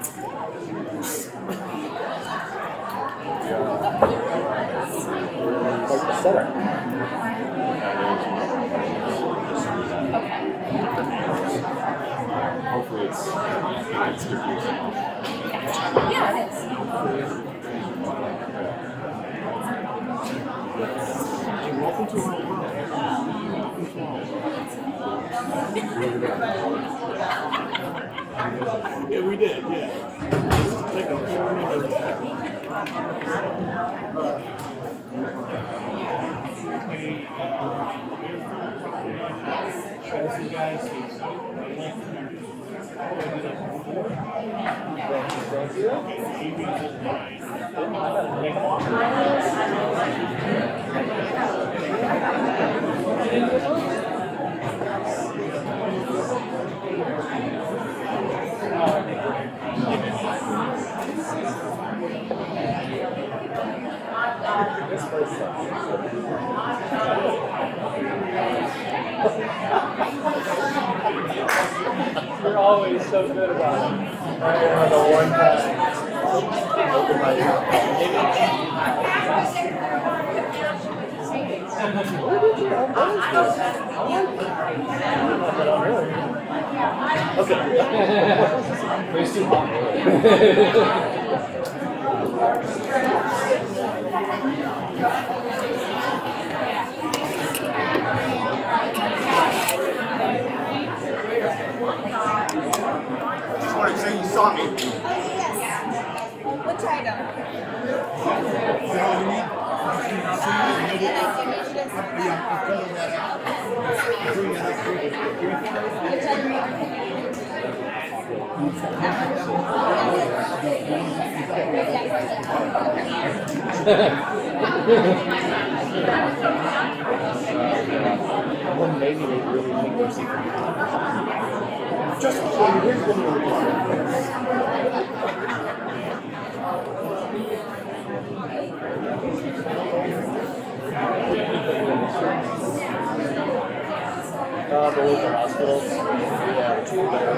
Like the setup. Hopefully it's diffusing. Yeah, it is. Welcome to our world. Yeah, we did, yeah. Take a whole minute. This place sucks. You're always so good about it. I remember the one time. Open my mouth. Where did you have those? Okay. It's too hot. Just wanted to say you saw me. Oh, yes. Which item? Well, maybe they really think they're secret. Just so here's what we're the local hospitals. Yeah, the two that are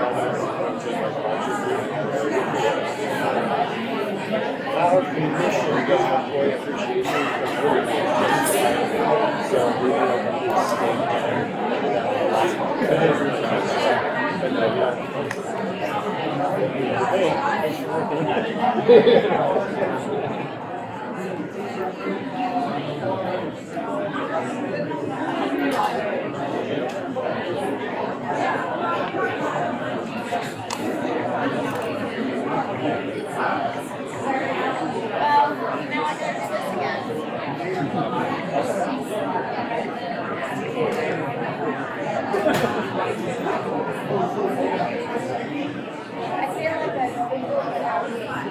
our commission does employee appreciation so we have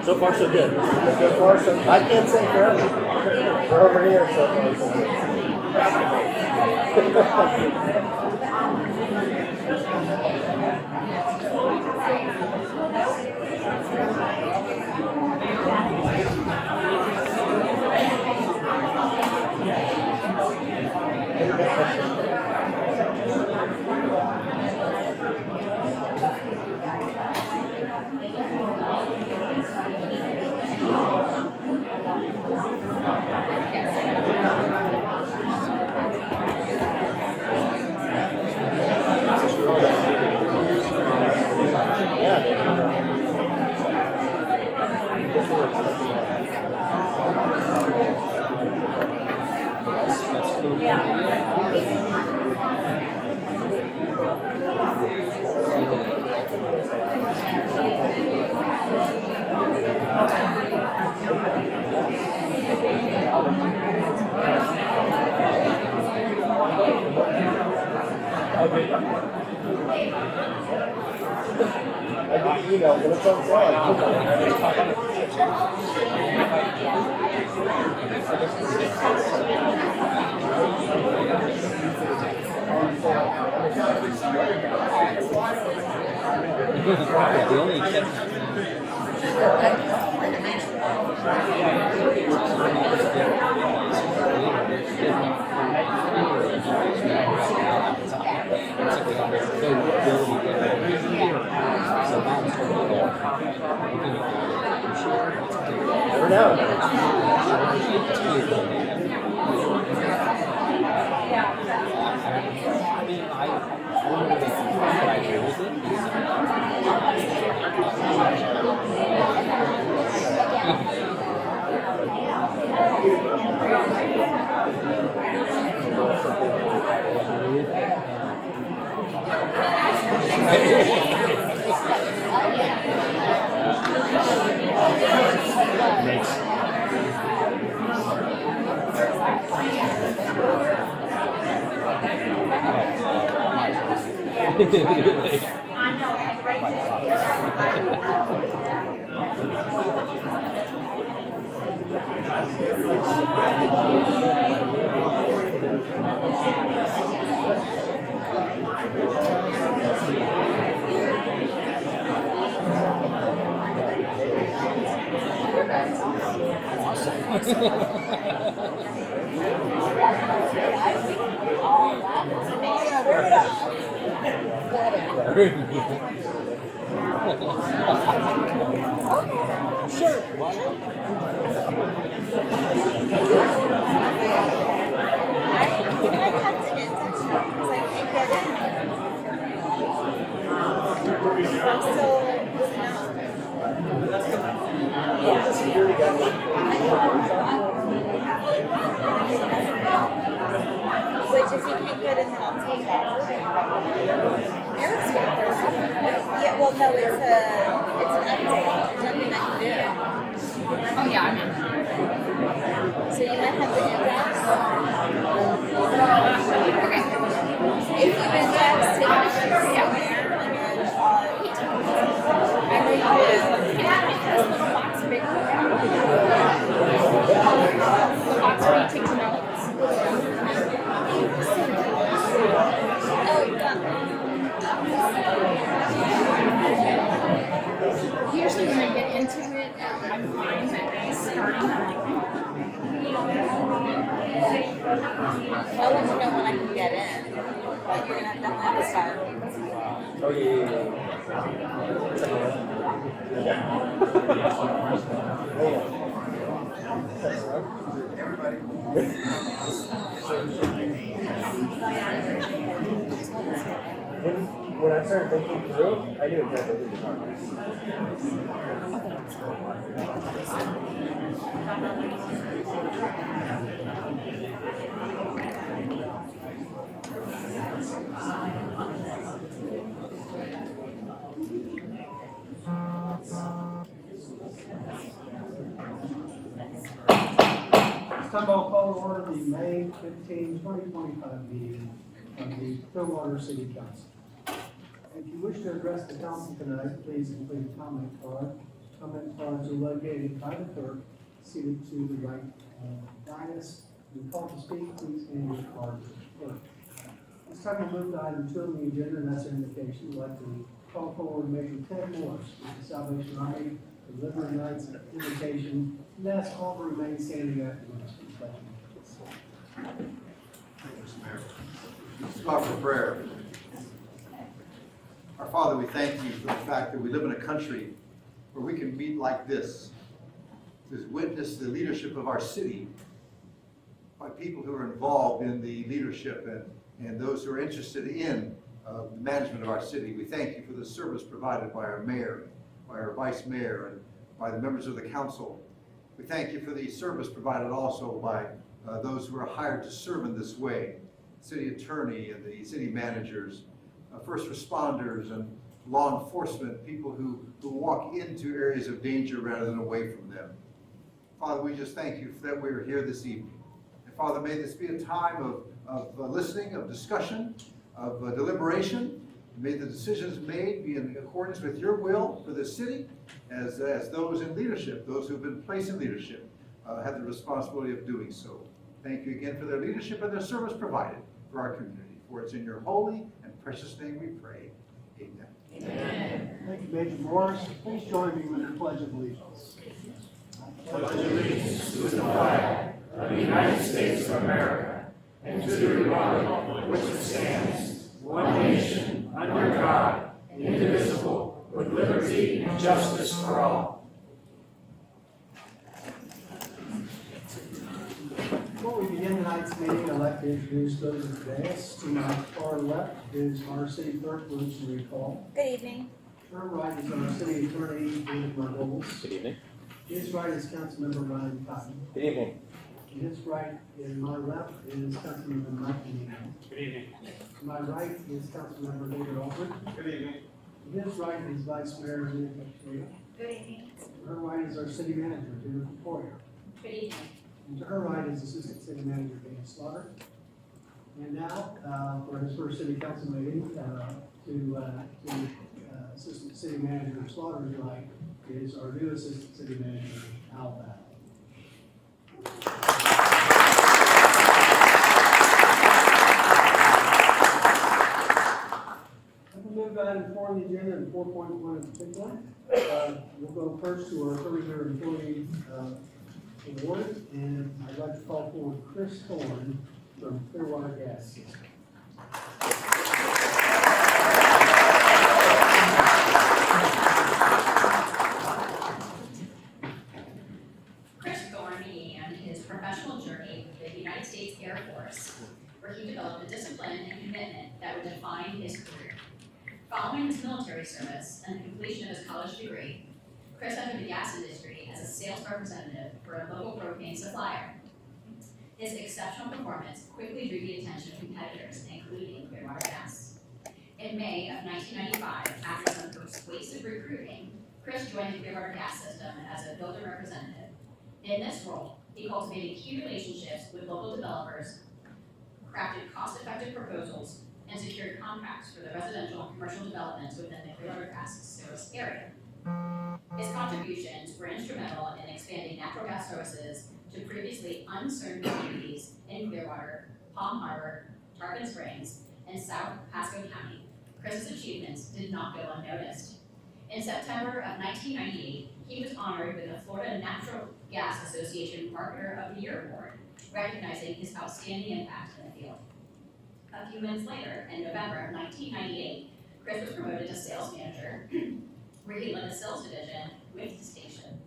So far, so good. So far, so I can't say forever. We're over here, so far, so good. You know, when it's on sale. The only exception. Never know. Sure. Why not? Which if you can't get in, then I'll take that. Eric's got Thursday. Yeah, well, no, it's an update. There's nothing I can do. Oh, yeah, I'm in. So you might have the index. Okay. If you index, take pictures. Yeah. I know you did. Yeah, because the box bigger. The box where you take the notes. Usually when I get into it, I'm fine, but starting, I'm like, I'll let you know when I can get in, but you're going to definitely have to start. Oh, yeah. When I started thinking through, I knew exactly who to talk Time I'll call to order the May 15, 2025 meeting of the Stillwater City Council. If you wish to address the council tonight, please include a comment card. Comment cards are located by the clerk, seated to the right dais. When called to speak, please hand your card to the clerk. This time we'll move to item 2 on the agenda, and that's an invocation. We'd like to call forward Major Ted Morris with the Salvation Army, delivering night's invitation, and ask all to remain standing afterwards. Let's go for prayer. Our Father, we thank you for the fact that we live in a country where we can meet like this, to witness the leadership of our city by people who are involved in the leadership and those who are interested in the management of our city. We thank you for the service provided by our mayor, by our vice mayor, and by the members of the council. We thank you for the service provided also by those who are hired to serve in this way, city attorney and the city managers, first responders and law enforcement, people who walk into areas of danger rather than away from them. Father, we just thank you that we're here this evening. And Father, may this be a time of listening, of discussion, of deliberation. May the decisions made be in accordance with your will for this city, as those in leadership, those who've been placed in leadership, have the responsibility of doing so. Thank you again for their leadership and their service provided for our community. For it's in your holy and precious name we pray. Amen. Amen. Thank you, Major Morris. Please join me with the Pledge of Allegiance. Pledge allegiance to the flag of the United States of America and to the republic which it stands, one nation, under God, indivisible, with liberty and justice for all. Before we begin tonight's meeting, I'd like to introduce those of the dais. To my far left is our city clerk, Lucy Recall. Good evening. To her right is our city attorney, David Margolis. Good evening. To his right is Councilmember Ryan Cotton. Good evening. To his right and my left is Councilmember Mike Neal. Good evening. To my right is Councilmember David Aldridge. Good evening. To his right is Vice Mayor Leah Petria. Good evening. To her right is our city manager, Jennifer Poyer. Good evening. And to her right is Assistant City Manager Dana Slaughter. And now, for his first city council meeting, Assistant City Manager Slaughter's right is our new Assistant City Manager, Al Battle. We'll move on to form the agenda in 4.1 in particular. We'll go first to our 30-year employee award, and I'd like to call forward Chris Thorne from Clearwater Gas System. Chris Thorne began his professional journey with the United States Air Force, where he developed a discipline and commitment that would define his career. Following his military service and the completion of his college degree, Chris entered the gas industry as a sales representative for a local propane supplier. His exceptional performance quickly drew the attention of competitors, including Clearwater Gas. In May of 1995, after some persuasive recruiting, Chris joined the Clearwater Gas System as a builder representative. In this role, he cultivated key relationships with local developers, crafted cost-effective proposals, and secured contracts for the residential and commercial developments within the Clearwater Gas service area. His contributions were instrumental in expanding natural gas services to previously unserved communities in Clearwater, Palm Harbor, Tarpon Springs, and South Pasco County. Chris's achievements did not go unnoticed. In September of 1998, he was honored with the Florida Natural Gas Association Marketer of the Year Award, recognizing his outstanding impact in the field. A few months later, in November of 1998, Chris was promoted to sales manager, where he led the sales division with distinction.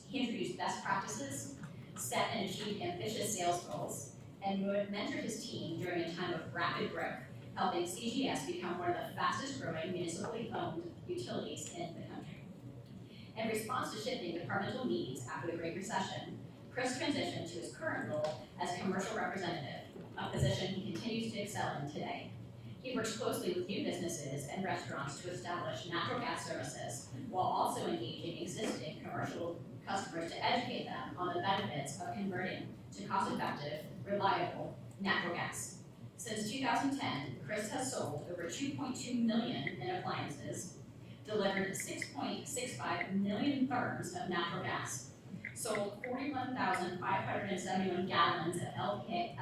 He introduced best practices, set and achieved ambitious sales goals, and mentored his team during a time of rapid growth, helping CGS become one of the fastest growing municipally owned utilities in the country. In response to shifting departmental needs after the Great Recession, Chris transitioned to his current role as commercial representative, a position he continues to excel in today. He works closely with new businesses and restaurants to establish natural gas services, while also engaging existing commercial customers to educate them on the benefits of converting to cost-effective, reliable natural gas. Since 2010, Chris has sold over $2.2 million in appliances, delivered 6.65 million therms of natural gas, sold 41,571 gallons of LP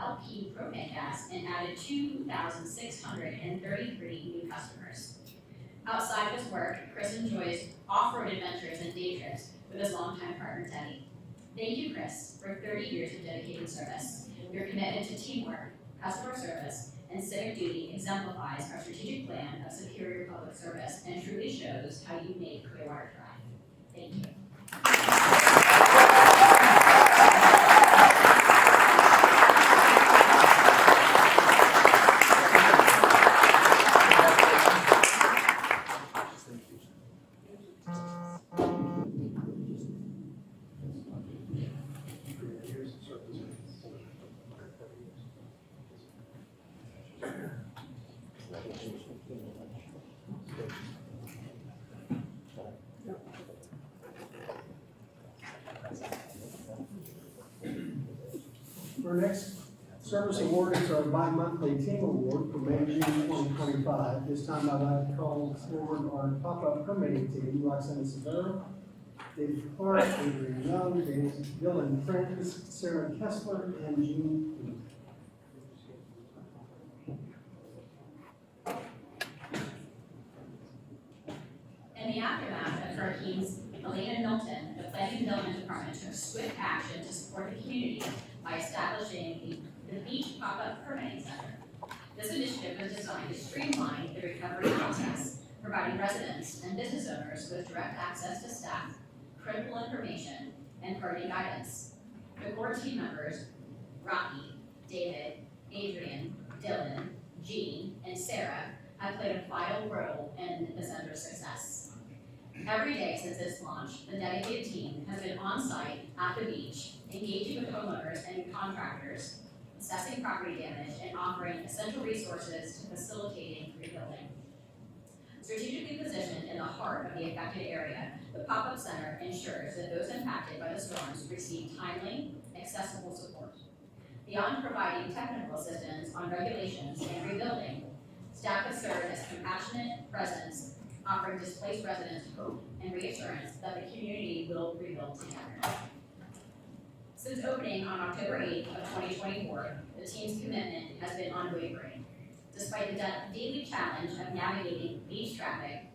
propane gas, and added 2,633 new customers. Outside of his work, Chris enjoys off-road adventures and day trips with his longtime partner, Teddy. Thank you, Chris, for 30 years of dedicated service. Your commitment to teamwork, customer service, and civic duty exemplifies our strategic plan of superior public service and truly shows how you make Clearwater thrive. Thank you. Our next service award is our bi-monthly team award for May, June 2025. This time I'd like to call forward our pop-up permitting team, Roxanne Severo, David Clark, Adrian Young, Dylan Francis, Sarah Kessler, and Jean Lee. In the aftermath of Hurricanes Helene and Milton, the Planning and Development Department took swift action to support the community by establishing the Beach Pop-Up Permitting Center. This initiative was designed to streamline the recovery process providing residents and business owners with direct access to staff, critical information, and permitting guidance. The core team members, Rocky, David, Adrian, Dylan, Jean, and Sarah, have played a vital role in the center's success. Every day since its launch, the dedicated team has been on site at the beach, engaging with homeowners and contractors, assessing property damage, and offering essential resources to facilitating rebuilding. Strategically positioned in the heart of the affected area, the pop-up center ensures that those impacted by the storms receive timely, accessible support. Beyond providing technical assistance on regulations and rebuilding, staff has served as compassionate presence, offering displaced residents hope and reassurance that the community will rebuild together. Since opening on October 8th of 2024, the team's commitment has been unwavering. Despite the daily challenge of navigating beach traffic,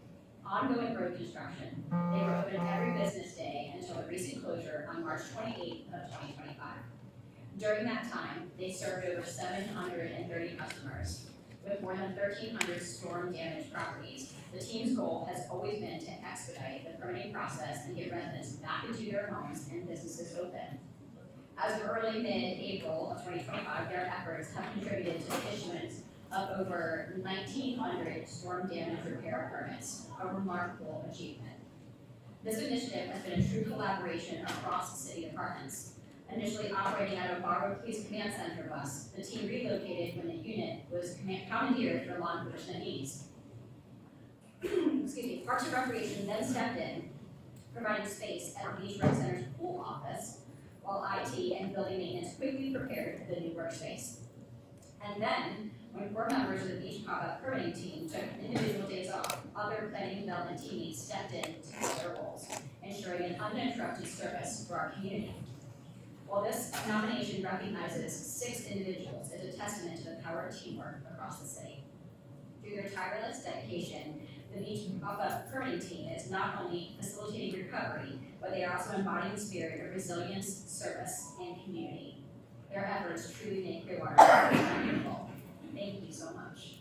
ongoing road construction, they were open every business day until the recent closure on March 28th of 2025. During that time, they served over 730 customers. With more than 1,300 storm-damaged properties, the team's goal has always been to expedite the permitting process and get residents back into their homes and businesses open. As of early mid-April of 2025, their efforts have contributed to the issuance of over 1,900 storm damage repair permits, a remarkable achievement. This initiative has been a true collaboration across city departments. Initially operating out of Barwood Police Command Center bus, the team relocated when the unit was commandeered for law enforcement needs. Parks and Recreation then stepped in, providing space at the Beach Rec Center's pool office, while IT and building maintenance quickly prepared for the new workspace. And then, when 4 members of the beach pop-up permitting team took individual days off, other planning and development teammates stepped in to fill their roles, ensuring an uninterrupted service for our community. While this nomination recognizes 6 individuals, it's a testament to the power of teamwork across the city. Through their tireless dedication, the beach pop-up permitting team is not only facilitating recovery, but they are also embodying the spirit of resilience, service, and community. Their efforts truly make Clearwater wonderful. Thank you so much.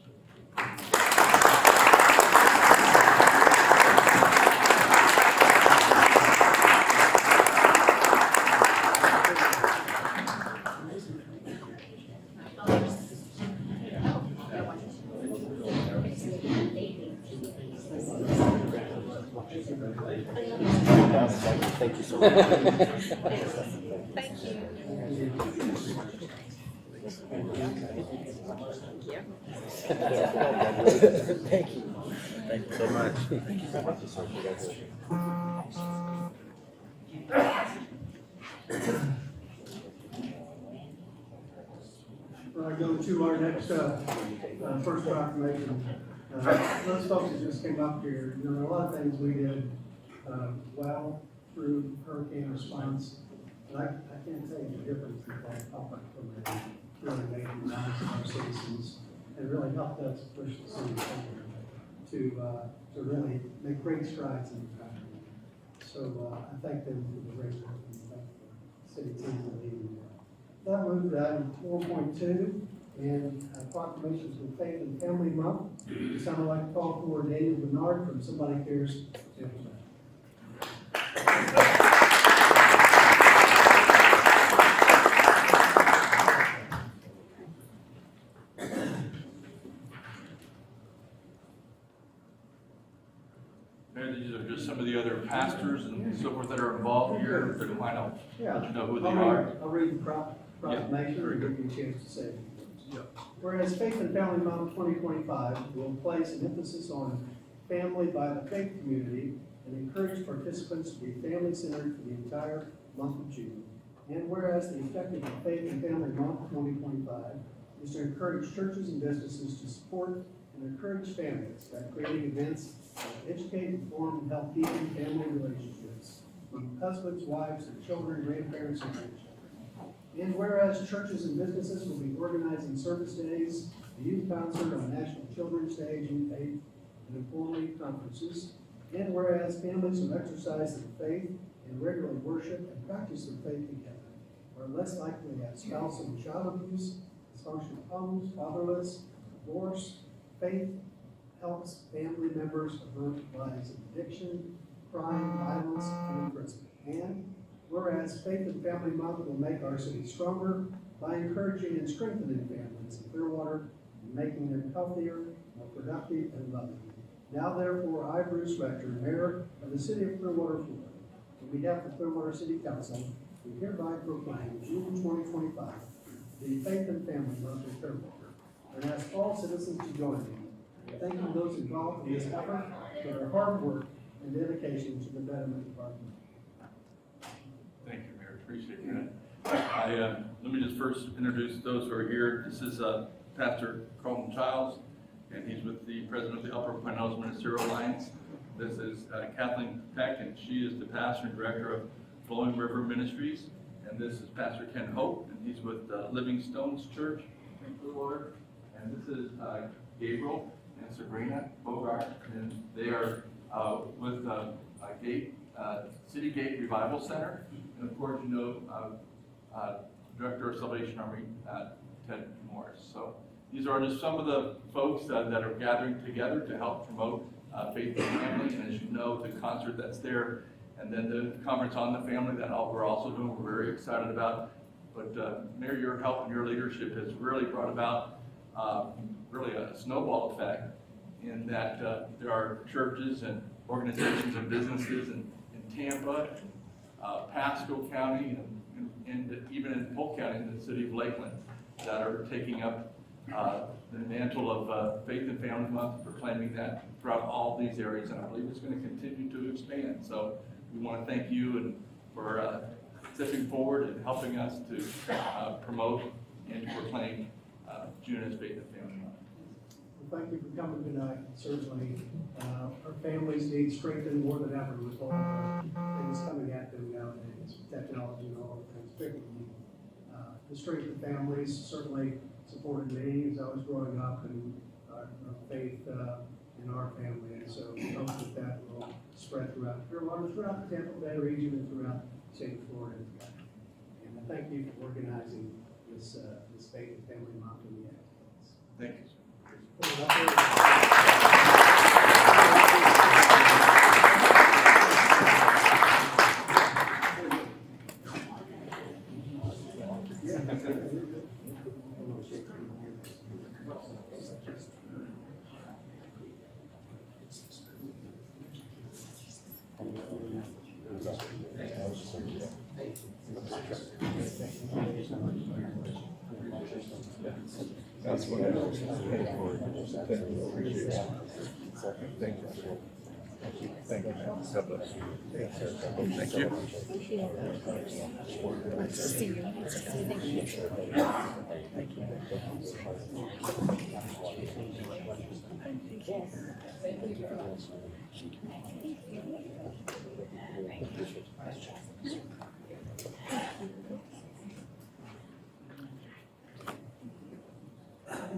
Thank you so much. Thank you. Thank you. Thank you so much. Thank you so much. I go to our next first proclamation. Those folks that just came up here, there were a lot of things we did well through hurricane response. And I can't tell you the difference that pop-up program really made in the lives of our citizens and really helped us push the city forward to really make great strides in the country. So I thank them for the great work and thank the city team for leading that. That moved to item 4.2 and proclamations for Faith and Family Month. So I'd like to call for Daniel Bernard from Somebody Cares. Mayor, these are just some of the other pastors and so forth that are involved here. If they don't mind, I'll let you know who they are. I'll read the proclamation and give you a chance to say it. Whereas Faith and Family Month 2025 will place an emphasis on family by the faith community and encourage participants to be family-centered for the entire month of June. And whereas the objective of Faith and Family Month 2025 is to encourage churches and businesses to support and encourage families by creating events that educate, inform, and help deepen family relationships among husbands, wives, and children, grandparents, and grandchildren. And whereas churches and businesses will be organizing service days, a youth concert on National Children's Day, June 8th, and informal conferences. And whereas families who exercise their faith and regularly worship and practice their faith together are less likely to have spousal and child abuse, dysfunctional homes, fatherless, divorce, faith helps family members avert lives of addiction, crime, violence, and imprisonment. And whereas Faith and Family Month will make our city stronger by encouraging and strengthening families in Clearwater and making them healthier, more productive, and loving. Now therefore, I, Bruce Rector, Mayor of the City of Clearwater, Florida, on behalf of the Clearwater City Council, we hereby proclaim June 2025 the Faith and Family Month in Clearwater, and ask all citizens to join me in thanking those involved in this effort for their hard work and dedication to the betterment of our community. Thank you, Mayor, appreciate that. Let me just first introduce those who are here. This is Pastor Carlton Childs, and he's with the president of the Upper Pinellas Ministerial Alliance. This is Kathleen Peck, and she is the pastor and director of Flowing River Ministries. And this is Pastor Ken Hope, and he's with Living Stones Church in Clearwater. And this is Gabriel and Sabrina Bogart, and they are with City Gate Revival Center. And of course, you know, Director of Salvation Army, Ted Morris. So these are just some of the folks that are gathering together to help promote Faith and Family. And as you know, the concert that's there, and then the conference on the family that we're also doing, we're very excited about. But Mayor, your help and your leadership has really brought about really a snowball effect in that there are churches and organizations and businesses in Tampa, Pasco County, and even in Polk County, in the city of Lakeland, that are taking up the mantle of Faith and Family Month, proclaiming that throughout all these areas, and I believe it's going to continue to expand. So we want to thank you and for stepping forward and helping us to promote and to proclaim June as Faith and Family Month. Well, thank you for coming tonight. Certainly, our families need strengthened more than ever with all the things coming at them nowadays, technology and all the things. Particularly, the strength of families certainly supported me as I was growing up, and our faith in our family. And so we hope that will spread throughout Clearwater, throughout the Tampa Bay region, and throughout the state of Florida. And I thank you for organizing this Faith and Family Month in the United States. Thank you, sir. That's what I was looking for. Appreciate it. Thank you. Thank you. God bless you. Thank you. Nice to see you. Thank you.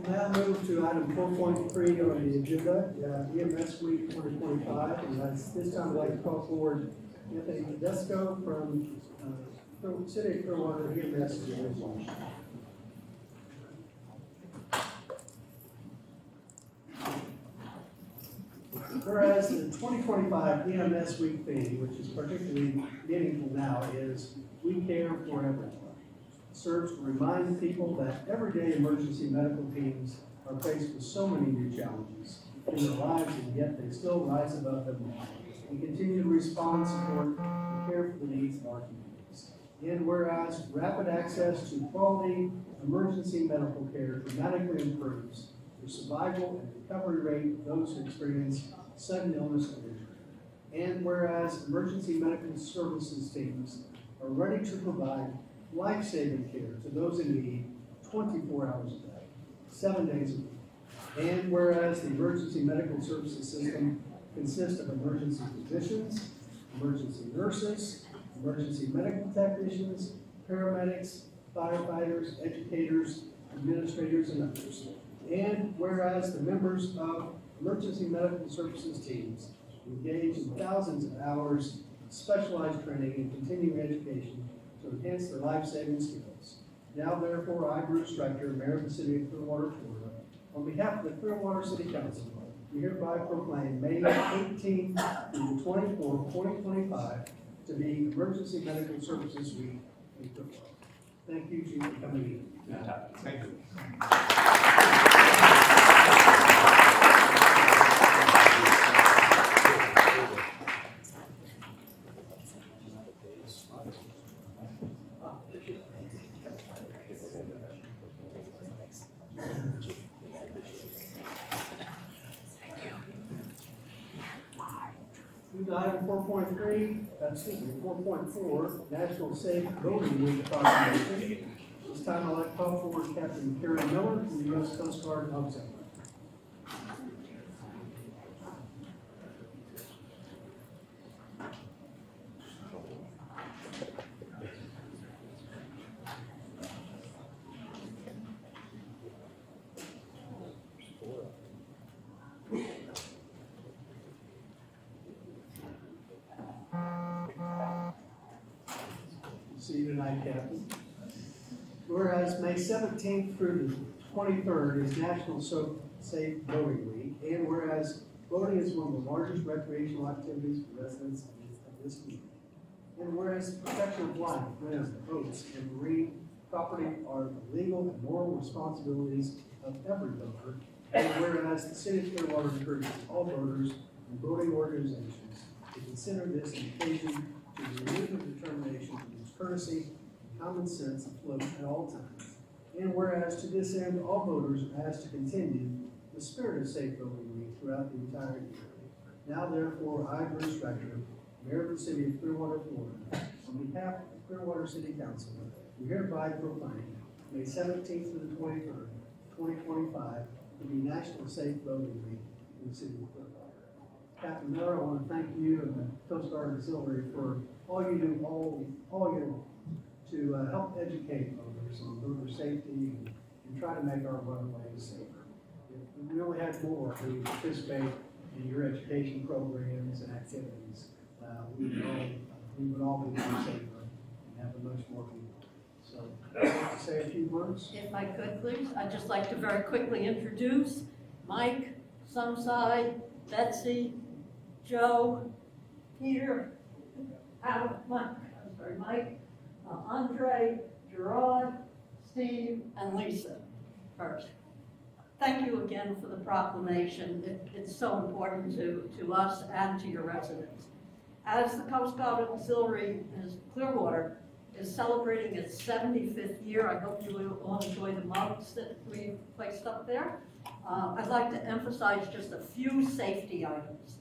We'll now move to item 4.3 on the agenda, EMS Week 2025. And this time I'd like to call forward Anthony Tedesco from City of Clearwater EMS Division. Whereas the 2025 EMS Week theme, which is particularly meaningful now, is We Care for Everyone, serves to remind people that everyday emergency medical teams are faced with so many new challenges in their lives, and yet they still rise above them and continue to respond, support, and care for the needs of our communities. And whereas rapid access to quality emergency medical care dramatically improves the survival and recovery rate of those who experience sudden illness or injury. And whereas emergency medical services teams are ready to provide life-saving care to those in need 24 hours a day, 7 days a week. And whereas the emergency medical services system consists of emergency physicians, emergency nurses, emergency medical technicians, paramedics, firefighters, educators, administrators, and others. And whereas the members of emergency medical services teams engage in thousands of hours of specialized training and continuing education to enhance their life-saving skills. Now, therefore, I, Bruce Rector, Mayor of the City of Clearwater, Florida, on behalf of the Clearwater City Council, we hereby proclaim May 18 through the 24th, 2025 to be Emergency Medical Services Week in Clearwater. Thank you, Chief, for coming in. Thank you. 4.4, National Safe Building Week proclamation. This time I'd like to call forward Captain Karen Miller from the U.S. Coast Guard Auxiliary. See you tonight, Captain. Whereas May 17th through the 23rd is National Safe Boating Week, and whereas boating is one of the largest recreational activities for residents of this community, and whereas protection of life, lands, boats, and marine property are the legal and moral responsibilities of every boater, and whereas the City of Clearwater encourages all boaters and boating organizations to consider this an occasion to renew the determination to use courtesy and common sense afloat at all times. And whereas to this end, all voters are asked to continue the spirit of Safe Boating Week throughout the entire year. Now therefore, I, Bruce Rector, Mayor of the City of Clearwater, Florida, on behalf of the Clearwater City Council, we hereby proclaim May 17th through the 23rd, 2025 to be National Safe Boating Week in the City of Clearwater. Captain Miller, I want to thank you and the Coast Guard Auxiliary for all you do, all you to help educate voters on voter safety and try to make our waterways safer. If we only had more who participate in your education programs and activities, we would all be much safer and have a much more people. So, I'd like to say a few words. If I could, please. I'd just like to very quickly introduce Mike, Sumside, Betsy, Joe, Peter, Mike, Andre, Gerard, Steve, and Lisa first. Thank you again for the proclamation. It's so important to us and to your residents. As the Coast Guard Auxiliary in Clearwater is celebrating its 75th year, I hope you will all enjoy the mugs that we placed up there. I'd like to emphasize just a few safety items.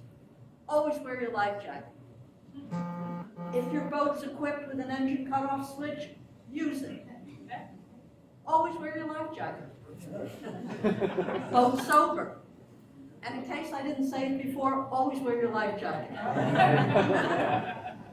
Always wear your life jacket. If your boat's equipped with an engine cutoff switch, use it. Always wear your life jacket. Boat sober. And in case I didn't say it before, always wear your life jacket.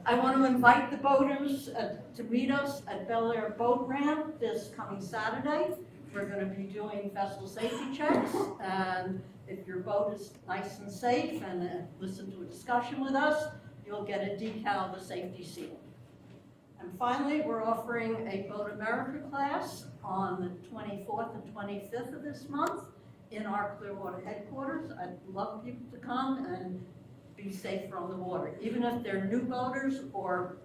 I want to invite the boaters to meet us at Bel Air Boat Ramp this coming Saturday. We're going to be doing vessel safety checks, and if your boat is nice and safe and listen to a discussion with us, you'll get a decal of the safety seal. And finally, we're offering a Boat America class on the 24th and 25th of this month in our Clearwater headquarters. I'd love people to come and be safer on the water. Even if they're new boaters or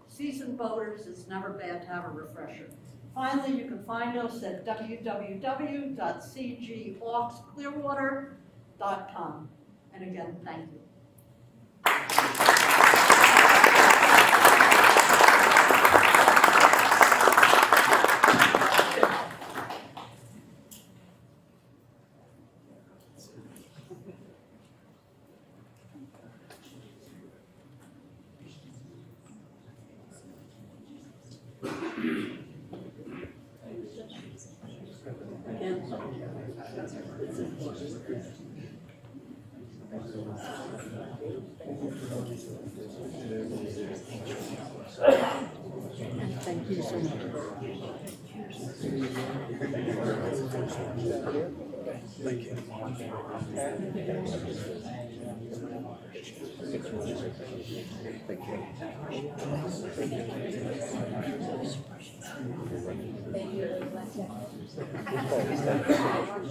seasoned boaters, it's never bad to have a refresher. Finally, you can find us at www.cgauxclearwater.com. And again, thank you. Thank you so much. Thank you.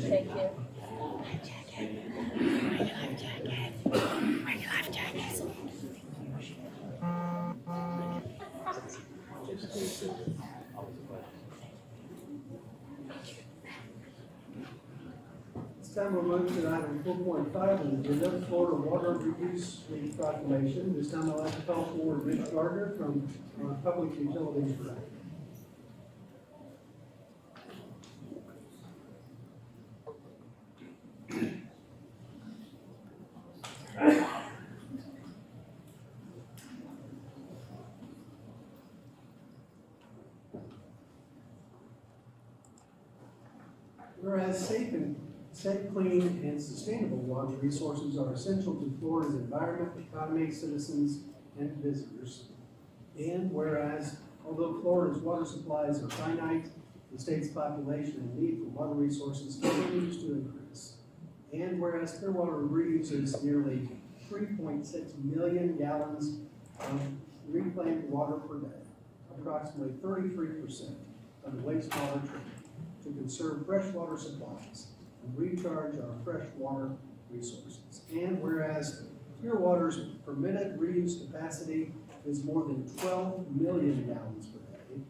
Thank you. Thank you. This time we'll move to item 4.5 on the agenda, Florida Water Reuse Week proclamation. This time I'd like to call forward Rich Gardner from Public Utilities Director. Whereas safe, clean, and sustainable water resources are essential to Florida's environment, economy, citizens, and visitors. And whereas, although Florida's water supplies are finite, the state's population and need for water resources continues to increase. And whereas Clearwater reuses nearly 3.6 million gallons of reclaimed water per day, approximately 33% of the wastewater treatment, to conserve freshwater supplies and recharge our freshwater resources. And whereas Clearwater's permitted reuse capacity is more than 12 million gallons per day,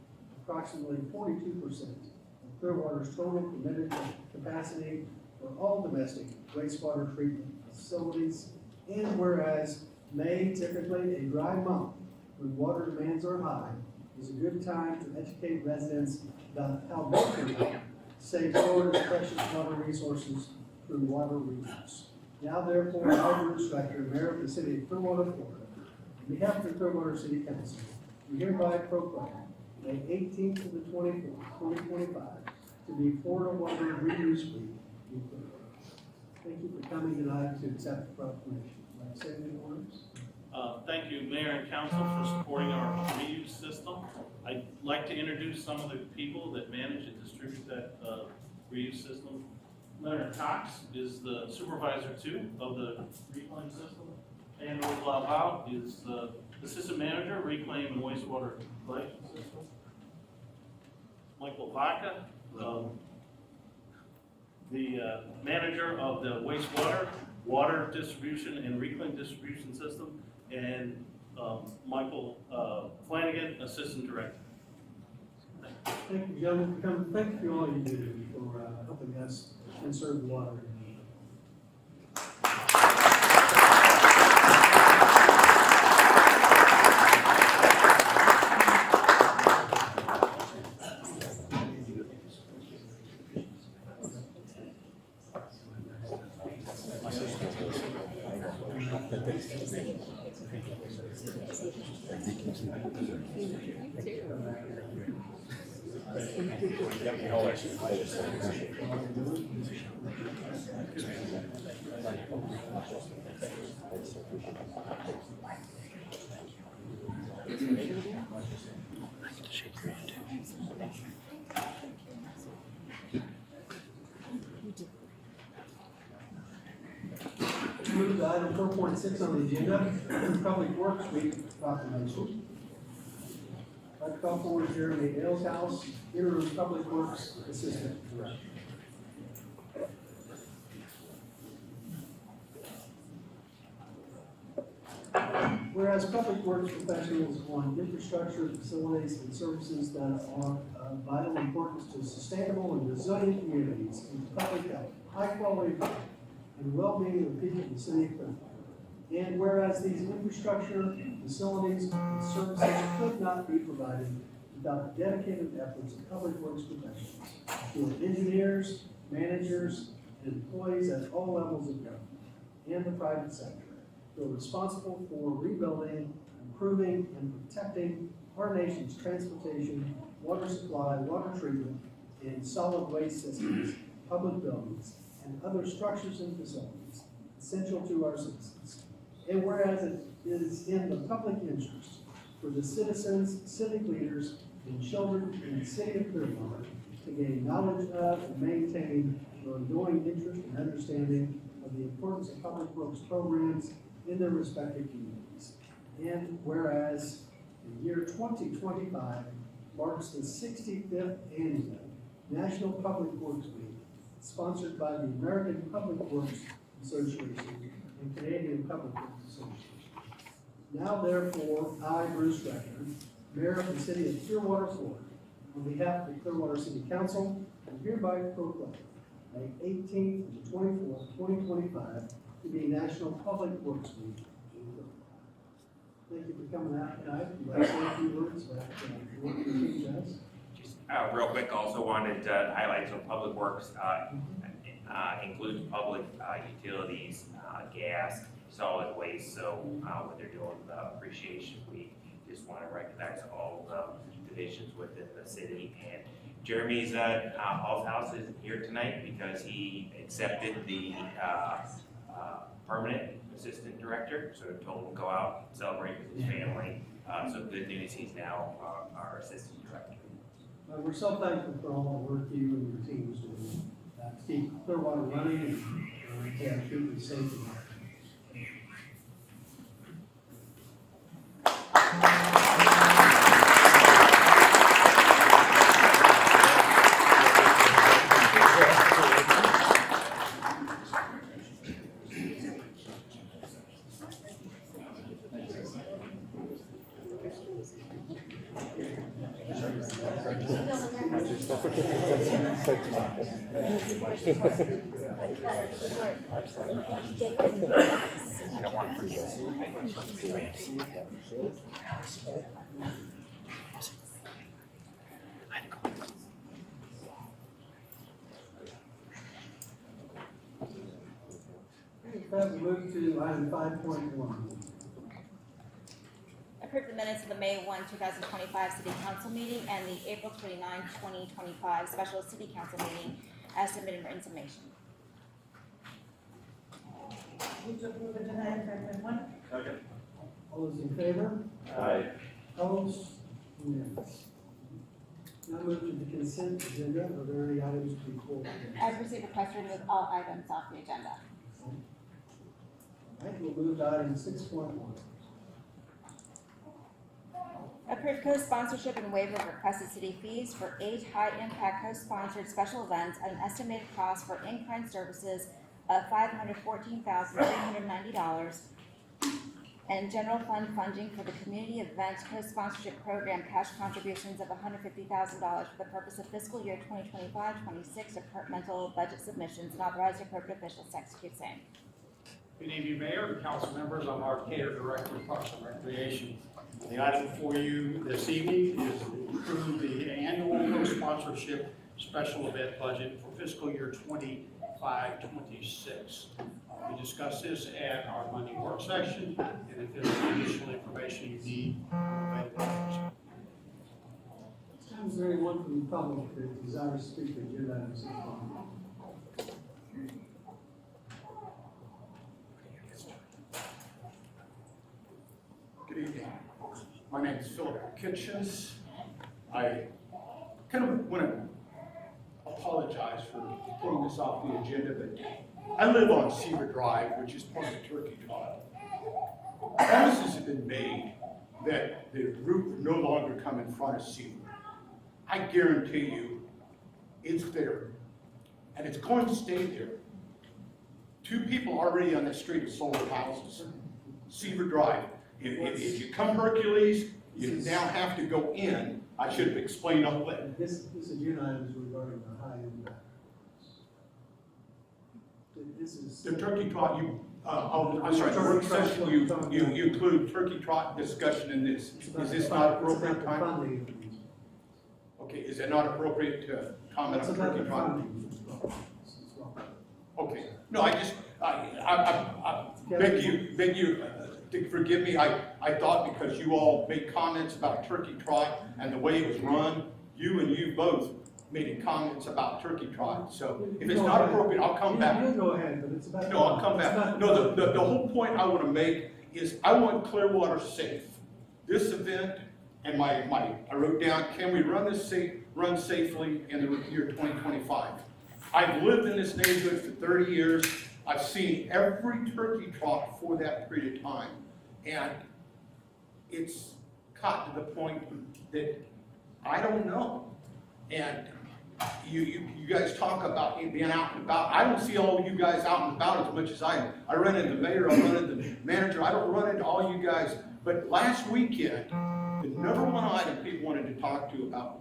approximately 42% of Clearwater's total permitted capacity for all domestic wastewater treatment facilities. And whereas May, typically a dry month when water demands are high, is a good time to educate residents about how they can help save Florida's precious water resources through water reuse. Now therefore, I, Bruce Rector, Mayor of the City of Clearwater, Florida, on behalf of the Clearwater City Council, we hereby proclaim May 18th to the 24th, 2025, to be Florida Water Reuse Week in Clearwater. Thank you for coming tonight to accept the proclamation. Would you like to say any words? Thank you, Mayor and Council, for supporting our reuse system. I'd like to introduce some of the people that manage and distribute that reuse system. Leonard Cox is the supervisor too of the reclaim system. And Lau is the assistant manager, reclaim and wastewater collection system. Michael Vaca, the manager of the wastewater, water distribution and reclaim distribution system, and Michael Flanagan, assistant director. Thank you, gentlemen, for coming. Thank you for all you do for helping us conserve the water. Move to item 4.6 on the agenda, Public Works Week proclamation. I'd like to call forward Jeremy Aleshouse, interim Public Works Assistant Director. Whereas public works professionals on infrastructure, facilities, and services that are of vital importance to sustainable and resilient communities and public health, high quality life, and well-being of the people of the city of Clearwater. And whereas these infrastructure, facilities, and services could not be provided without the dedicated efforts of public works professionals, who are engineers, managers, and employees at all levels of government and the private sector, who are responsible for rebuilding, improving, and protecting our nation's transportation, water supply, water treatment, and solid waste systems, public buildings, and other structures and facilities essential to our citizens. And whereas it is in the public interest for the citizens, civic leaders, and children in the city of Clearwater to gain knowledge of and maintain an ongoing interest and understanding of the importance of public works programs in their respective communities. And whereas the year 2025 marks the 65th annual National Public Works Week, sponsored by the American Public Works Association and Canadian Public Works Association. Now therefore, I, Bruce Reckner, Mayor of the City of Clearwater, Florida, on behalf of the Clearwater City Council, am hereby proclaim May 18th to 24th, 2025 to be National Public Works Week. Thank you for coming out tonight. I'd like to say a few words about what your team does. Just real quick, also wanted to highlight some public works, includes public utilities, gas, solid waste. So when they're doing the appreciation week, just want to recognize all the divisions within the city. And Jeremy's house isn't here tonight because he accepted the permanent assistant director, so I told him to go out and celebrate with his family. So good news, he's now our assistant director. We're so thankful for all the work you and your team is doing to keep Clearwater running and keep it safe. We move to item 5.1. Approve the minutes of the May 1, 2025 City Council meeting and the April 29, 2025 Special City Council meeting as submitted for information. Move to approve agenda item 5.1. Second. All those in favor? Aye. Opposed? Unanimous. Now move to the consent agenda. Are there any items to be pulled? I've received requests to remove all items off the agenda. All right, we'll move to item 6.1. Approve co-sponsorship and waiver of requested city fees for 8 high-impact co-sponsored special events at an estimated cost for in-kind services of $514,390 and general fund funding for the community event co-sponsorship program cash contributions of $150,000 for the purpose of fiscal year 2025-26 departmental budget submissions and authorize the appropriate officials to execute same. Good evening, Mayor and council members. I'm Mark Cater, Director of Parks and Recreation. The item before you this evening is to approve the annual co-sponsorship special event budget for fiscal year 25-26. We discussed this at our Monday work session, and if there's any additional information you need, available. Is there anyone from the public that desires to speak to agenda item 6.1? Good evening. My name is Philip Kitchens. I kind of want to apologize for putting this off the agenda, but I live on Seaver Drive, which is part of the Turkey Trot. Promises have been made that the route will no longer come in front of Seaver. I guarantee you, it's there, and it's going to stay there. 2 people already on the street have sold their houses. Seaver Drive. If you come Hercules, you now have to go in. I should have explained all that. This agenda item is regarding the high impact. This is The turkey trot, I'm sorry, the work session, you include turkey trot discussion in this. Is this not appropriate time? Okay, is it not appropriate to comment on turkey trot? Okay, no, I beg you to forgive me. I thought because you all made comments about turkey trot and the way it was run, you both made comments about turkey trot. So if it's not appropriate, I'll come back. You go ahead, but it's about. No, I'll come back. No, the whole point I want to make is I want Clearwater safe. This event, and I wrote down, can we run safely in the year 2025? I've lived in this neighborhood for 30 years. I've seen every turkey trot for that period of time. And it's got to the point that I don't know. And you guys talk about being out and about. I don't see all you guys out and about as much as I am. I run into the mayor, I run into the manager, I don't run into all you guys. But last weekend, the number one item people wanted to talk to about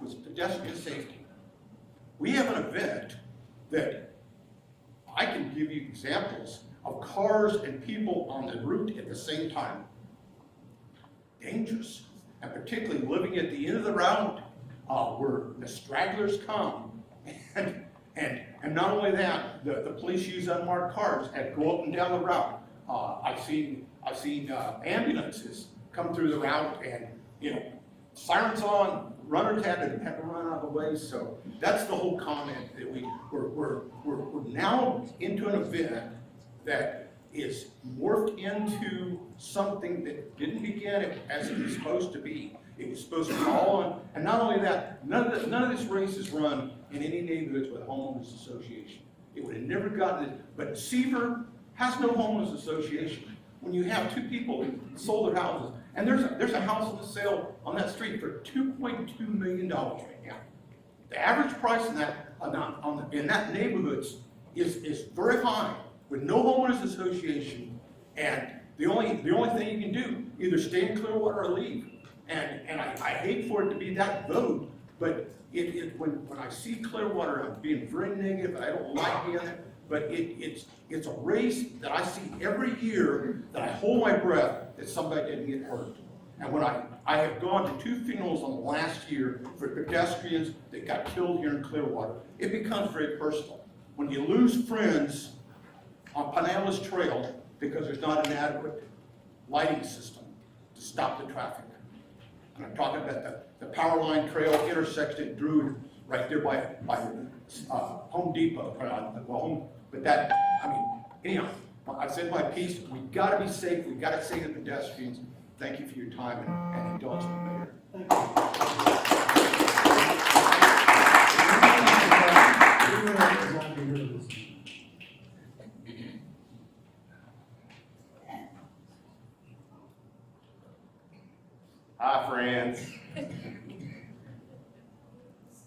was pedestrian safety. We have an event that I can give you examples of cars and people on the route at the same time. Dangerous, and particularly living at the end of the route where the stragglers come. And not only that, the police use unmarked cars and go up and down the route. I've seen ambulances come through the route and, sirens on, runners had to run out of the way. So that's the whole comment that we're now into an event that is morphed into something that didn't begin as it was supposed to be. It was supposed to be all on, and not only that, none of this race is run in any neighborhoods with a homeowners association. It would have never gotten it, but Seaver has no homeowners association. When you have two people who sold their houses, and there's a house on the sale on that street for $2.2 million right now. The average price in that neighborhood is very high, with no homeowners association, and the only thing you can do, either stay in Clearwater or leave. And I hate for it to be that vote, but when I see Clearwater, I'm being very negative, I don't like being there, but it's a race that I see every year that I hold my breath that somebody didn't get hurt. And when I have gone to 2 funerals on the last year for pedestrians that got killed here in Clearwater, it becomes very personal. When you lose friends on Pinellas Trail because there's not an adequate lighting system to stop the traffic. And I'm talking about the power line trail intersection at Druid, right there by Home Depot. Anyhow, I said my piece. We got to be safe. We got to save the pedestrians. Thank you for your time and indulge me, Mayor. Hi, friends.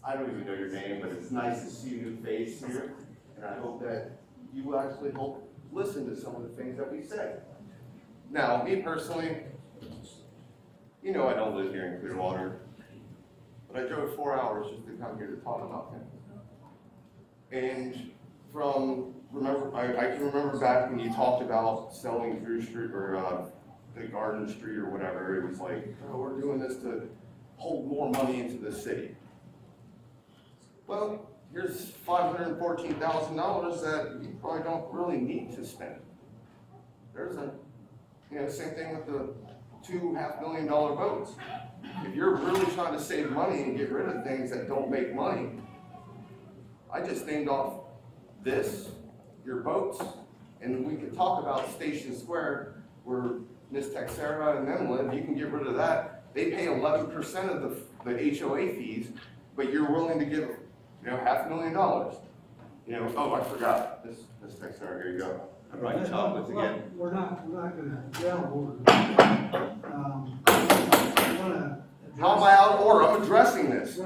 I don't even know your name, but it's nice to see a new face here, and I hope that you will actually listen to some of the things that we said. Now, me personally, I don't live here in Clearwater, but I drove 4 hours just to come here to talk about him. And I can remember back when you talked about selling Drew Street or the Garden Street or whatever. It was like, we're doing this to hold more money into the city. Well, here's $514,000 that you probably don't really need to spend. There's same thing with the $2.5 million votes. If you're really trying to save money and get rid of things that don't make money, I just named off your votes, and we could talk about Station Square where Ms. Texera and them live. You can get rid of that. They pay 11% of the HOA fees, but you're willing to give $500,000. Oh, I forgot. Ms. Texera, here you go. I'm writing chocolates again. We're not going to yell order. How am I out of order? I'm addressing this.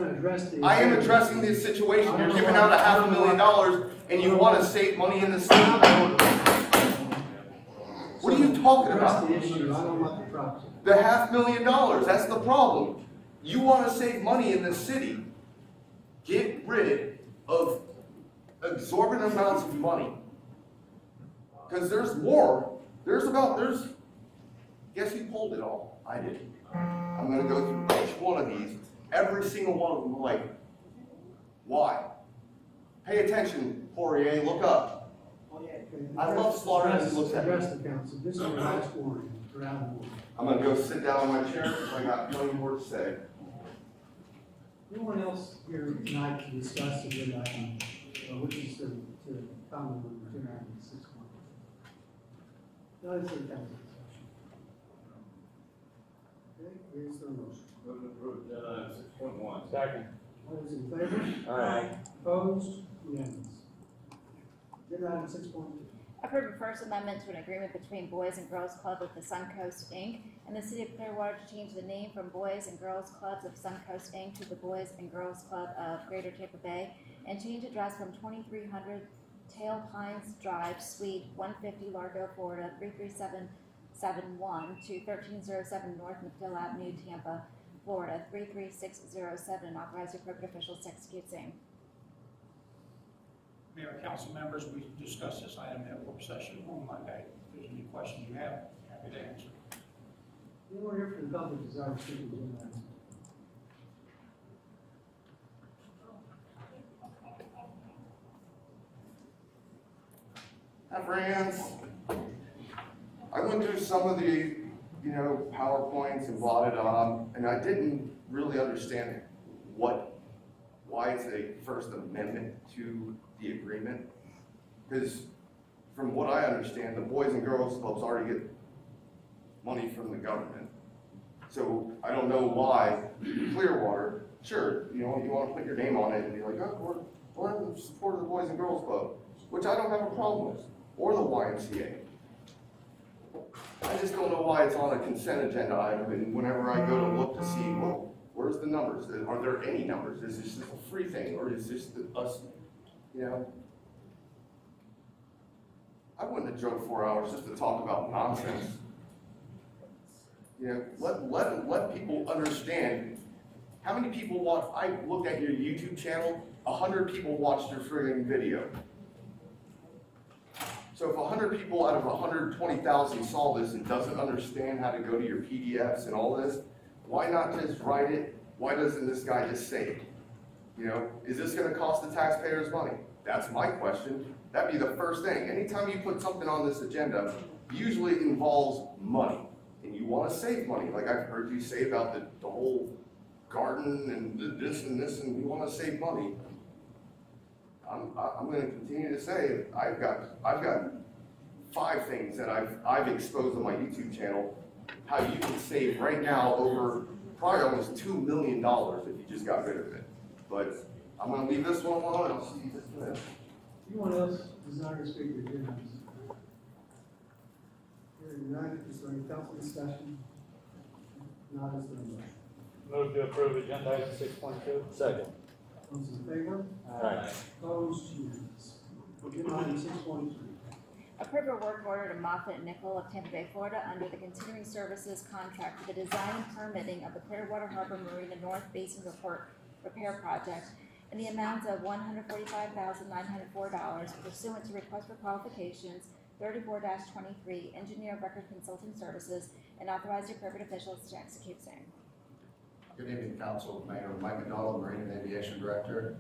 I am addressing this situation. You're giving out $500,000 and you want to save money in the city. What are you talking about? The $500,000, that's the problem. You want to save money in the city. Get rid of exorbitant amounts of money. Because there's more. Guess who pulled it all? I did. I'm going to go through each one of these. Every single one of them, like, why? Pay attention, Poirier, look up. I love slaughter as he looks at me. This is your last warning. I'm going to go sit down in my chair because I got plenty more to say. Anyone else here tonight to discuss the agenda item, which is to comment on the 206 one? No, it's a council discussion. Okay, here's the motion. Move to approve 6.1. Second. All those in favor? Aye. Opposed? Unanimous. Agenda item 6.2. Approve a first amendment to an agreement between Boys and Girls Club of the Suncoast, Inc. and the City of Clearwater to change the name from Boys and Girls Clubs of Suncoast, Inc. to the Boys and Girls Club of Greater Tampa Bay, and change address from 2300 Tail Pines Drive, Suite 150, Largo, Florida 33771 to 1307 North McDill Avenue, Tampa, Florida 33607, and authorize the appropriate officials to execute same. Mayor, council members, we discussed this item at work session on Monday. If there's any questions you have, happy to answer. Anyone here from the public desire to speak to the agenda? Hi, friends. I went through some of the, PowerPoints and blotted on, and I didn't really understand why it's a First Amendment to the agreement. Because from what I understand, the Boys and Girls Clubs already get money from the government. So I don't know why Clearwater, sure, you want to put your name on it and be like, oh, we're in support of the Boys and Girls Club, which I don't have a problem with, or the YMCA. I just don't know why it's on a consent agenda item, and whenever I go to look to see, well, where's the numbers? Are there any numbers? Is this just a free thing, or is this us, I wouldn't have drove 4 hours just to talk about nonsense. Let people understand. How many people watch? I looked at your YouTube channel. 100 people watched your friggin' video. So if 100 people out of 120,000 saw this and doesn't understand how to go to your PDFs and all this, why not just write it? Why doesn't this guy just say it? Is this going to cost the taxpayers money? That's my question. That'd be the first thing. Anytime you put something on this agenda, usually it involves money. And you want to save money. Like I've heard you say about the whole garden and this, and you want to save money. I'm going to continue to say I've got 5 things that I've exposed on my YouTube channel how you can save right now over probably almost $2 million if you just got rid of it. But I'm going to leave this one alone and I'll see you this minute. Anyone else desire to speak to the agenda? Hearing none, is there any council discussion? Not as the Move to approve agenda item 6.2. Second. Those in favor? Aye. Opposed? Unanimous. Agenda item 6.3. Approve a work order to Moffett and Nickel of Tampa Bay, Florida, under the continuing services contract for the design and permitting of the Clearwater Harbor Marina North Basin Repair Project in the amount of $145,904 pursuant to request for qualifications 34-23, Engineer of Record Consulting Services, and authorize the appropriate officials to execute same. Good evening, Council. Mayor Mike McDonald, Marine and Aviation Director.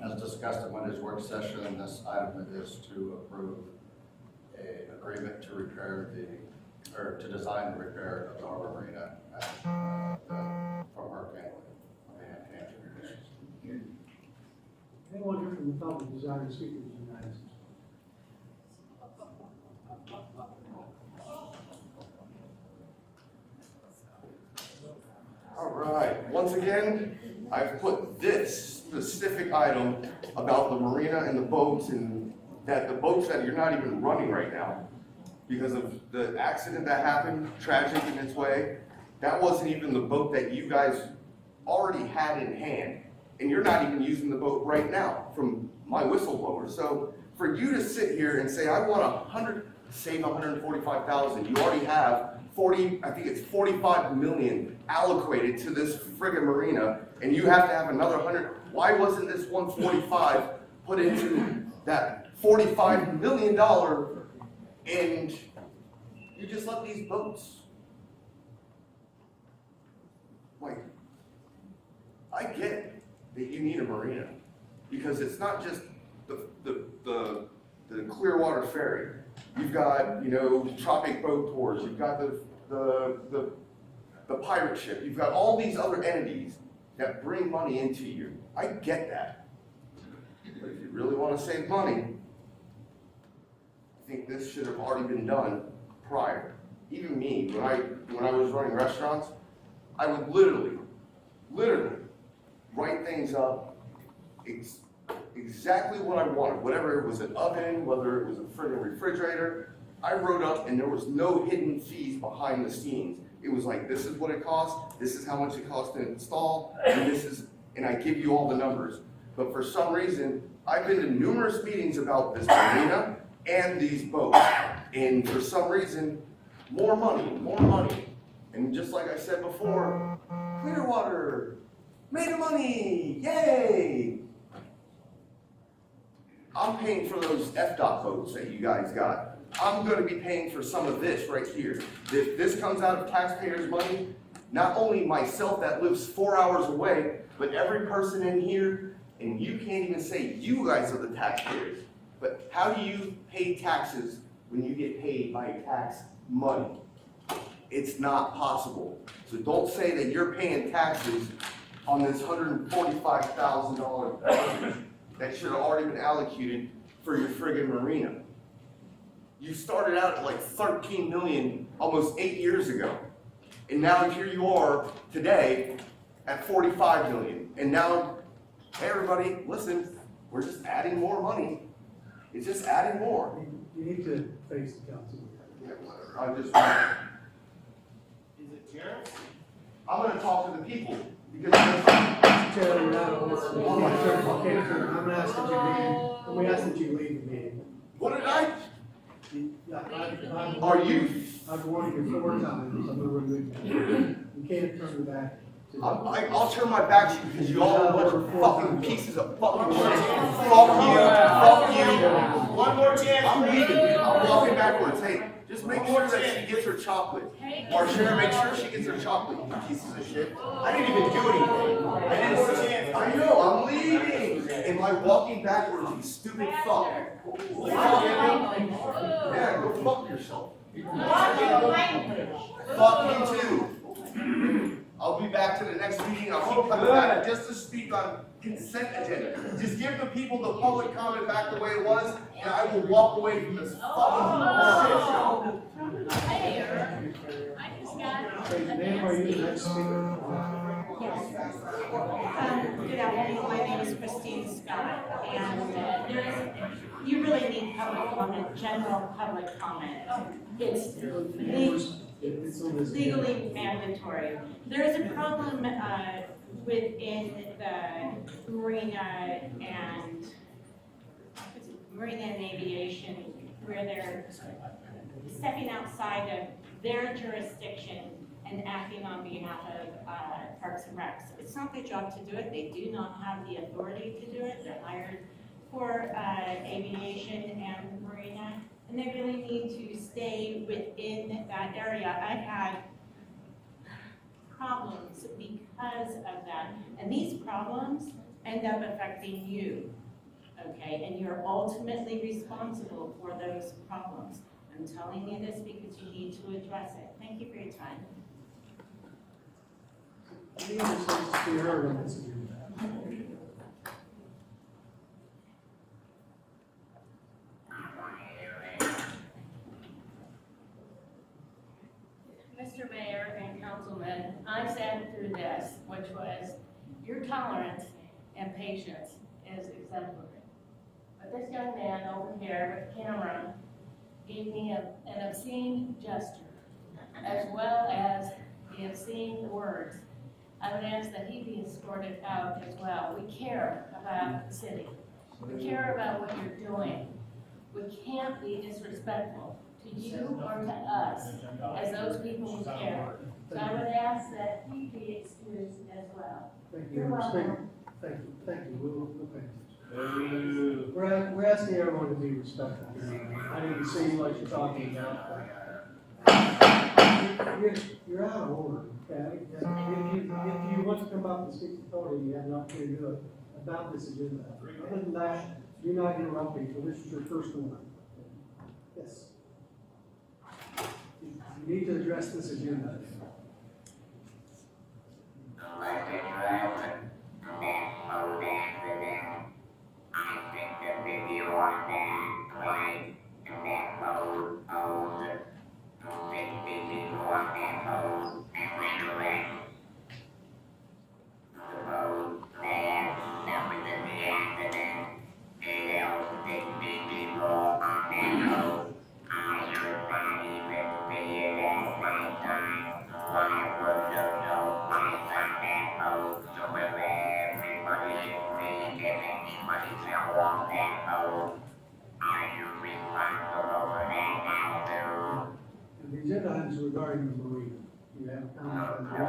As discussed at Monday's work session, this item is to approve an agreement to to design the repair of the Harbor Marina from Hurricane William. Anyone here from the public desire to speak to the agenda? All right, once again, I've put this specific item about the marina and the boats, and that the boats that you're not even running right now because of the accident that happened, tragic in its way. That wasn't even the boat that you guys already had in hand, and you're not even using the boat right now from my whistleblower. So for you to sit here and say, I want save 145,000, you already have 45 million allocated to this friggin' marina, and you have to have another 100. Why wasn't this 145 put into that $45 million, and you just let these boats? Like, I get that you need a marina, because it's not just the Clearwater Ferry. You've got, Tropic Boat Tours, you've got the pirate ship, you've got all these other entities that bring money into you. I get that. But if you really want to save money, I think this should have already been done prior. Even me, when I was running restaurants, I would literally write things up, exactly what I wanted, whatever it was an oven, whether it was a friggin' refrigerator. I wrote up and there was no hidden fees behind the scenes. It was like, this is what it costs, this is how much it costs to install, and I give you all the numbers. But for some reason, I've been to numerous meetings about this marina and these boats. And for some reason, more money, more money. And just like I said before, Clearwater made money, yay! I'm paying for those FDOT boats that you guys got. I'm gonna be paying for some of this right here. If this comes out of taxpayers' money, not only myself that lives 4 hours away, but every person in here, and you can't even say you guys are the taxpayers. But how do you pay taxes when you get paid by tax money? It's not possible. So don't say that you're paying taxes on this $145,000 budget that should have already been allocated for your friggin' marina. You started out at like 13 million almost 8 years ago. And now here you are today at 45 million. And now, hey everybody, listen, we're just adding more money. It's just adding more. You need to face the council. Yeah, whatever. I just, Is it Jared? I'm gonna talk to the people because Chair, you're out of order. I'm gonna ask that you leave, and we ask that you leave the meeting. what did I? I've warned you 4 times, I'm gonna remove you. You can't turn back. I'll turn my back to you because you all are a bunch of fucking pieces of fucking shit. Fuck you, fuck you. One more chance. I'm leaving, dude. I'm walking backwards. Hey, just make sure that she gets her chocolate. Marcia, make sure she gets her chocolate, you pieces of shit. I didn't even do anything. I know, I'm leaving. Am I walking backwards, you stupid fuck? Yeah, go fuck yourself. Fuck you too. I'll be back to the next meeting. I'll keep coming back just to speak on consent agenda. Just give the people the public comment back the way it was, and I will walk away from this fucking shit. Ma'am, are you the next speaker? Good afternoon, my name is Christine Scott, and you really need public comment, general public comment. It's legally mandatory. There is a problem within the marina and aviation where they're stepping outside of their jurisdiction and acting on behalf of Parks and Recs. It's not their job to do it. They do not have the authority to do it. They're hired for aviation and marina, and they really need to stay within that area. I've had problems because of that, and these problems end up affecting you, okay? And you're ultimately responsible for those problems. I'm telling you this because you need to address it. Thank you for your time. Any other citizens to be heard on this agenda? Mr. Mayor and Councilman, I sat through this, which was your tolerance and patience is exemplary. But this young man over here with the camera gave me an obscene gesture, as well as the obscene words. I would ask that he be escorted out as well. We care about the city. We care about what you're doing. We can't be disrespectful to you or to us as those people who care. So I would ask that he be excused as well. Thank you. You're welcome. Thank you. We'll pay attention. We're asking everyone to be respectful. I didn't see what you're talking about. You're out of order, okay? If you want to come up and speak to the podium, you have an opportunity to do it about this agenda. Other than that, do not interrupt me, so this is your first one. Yes. You need to address this agenda. regarding the marina. You have a comment on the marina?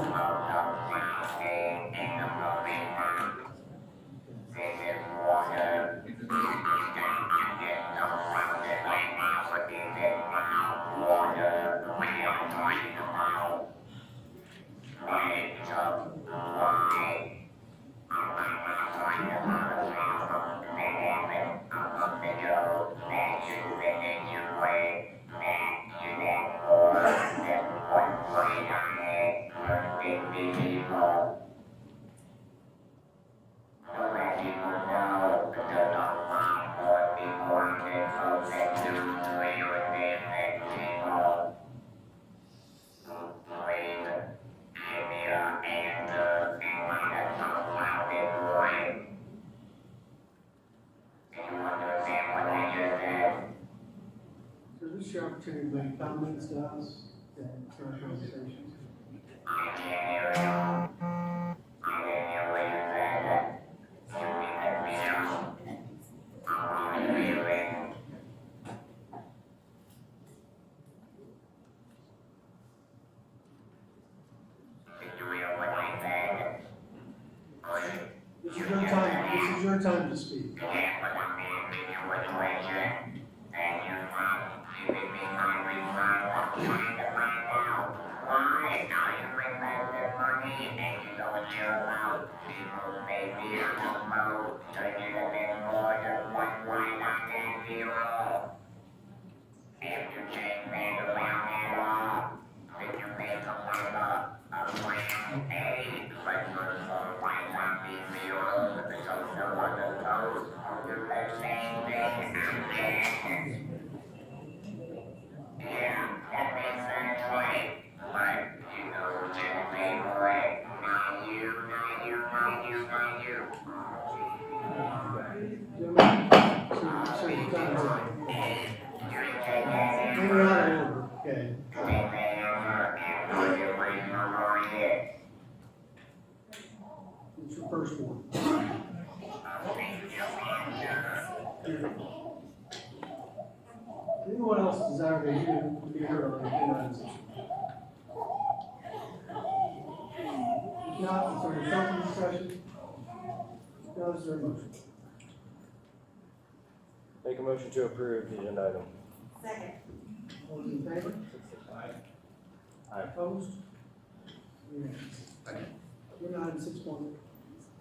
So this is your opportunity to make comments to us and start conversations. This is your time. This is your time to speak. Okay. It's your first one. Anyone else desire to be heard on the items? If not, it's our second discussion. No, is there a motion? Make a motion to approve the agenda item. Second. All those in favor? Aye. Opposed? Unanimous. Agenda item 6.1.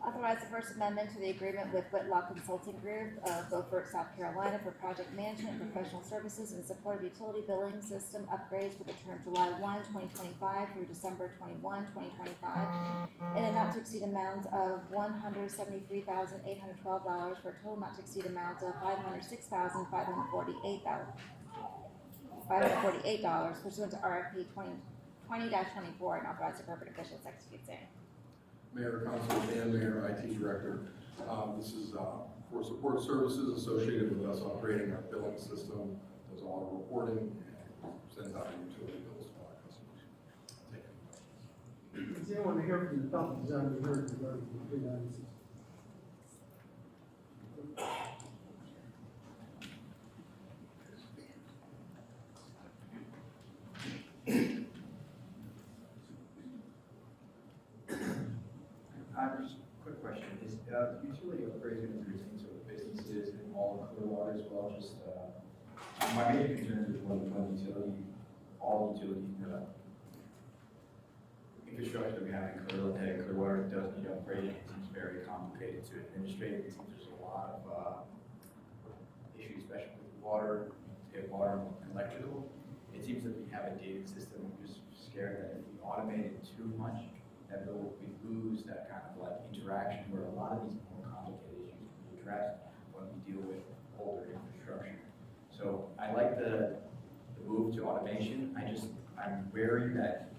Authorize the First Amendment to the agreement with Whitlock Consulting Group of Beaufort, South Carolina for project management and professional services in support of utility billing system upgrades for the term July 1, 2025 through December 21, 2025, in a not to exceed amount of $173,812 for a total not to exceed amount of $506,548 pursuant to RFP 20-24 and authorize the appropriate officials to execute same. Mayor, Council, and Mayor, IT Director. This is for support services associated with us operating our billing system, does all our reporting, and sends out utility bills to our customers. Thank you. Does anyone here from the public desire to be heard regarding the agenda item 6? Just a quick question, is utility upgrades going to be routine for the businesses and all of Clearwater as well? Just, my main concern is when utility, all utility infrastructure that we have in Clearwater does need upgrading. It seems very complicated to administrate. It seems there's a lot of issues, especially with water and electrical. It seems that we have a dated system. I'm just scared that if we automate it too much, that we lose that kind of like interaction where a lot of these more complicated issues can be addressed when we deal with older infrastructure. So I like the move to automation. I'm wary that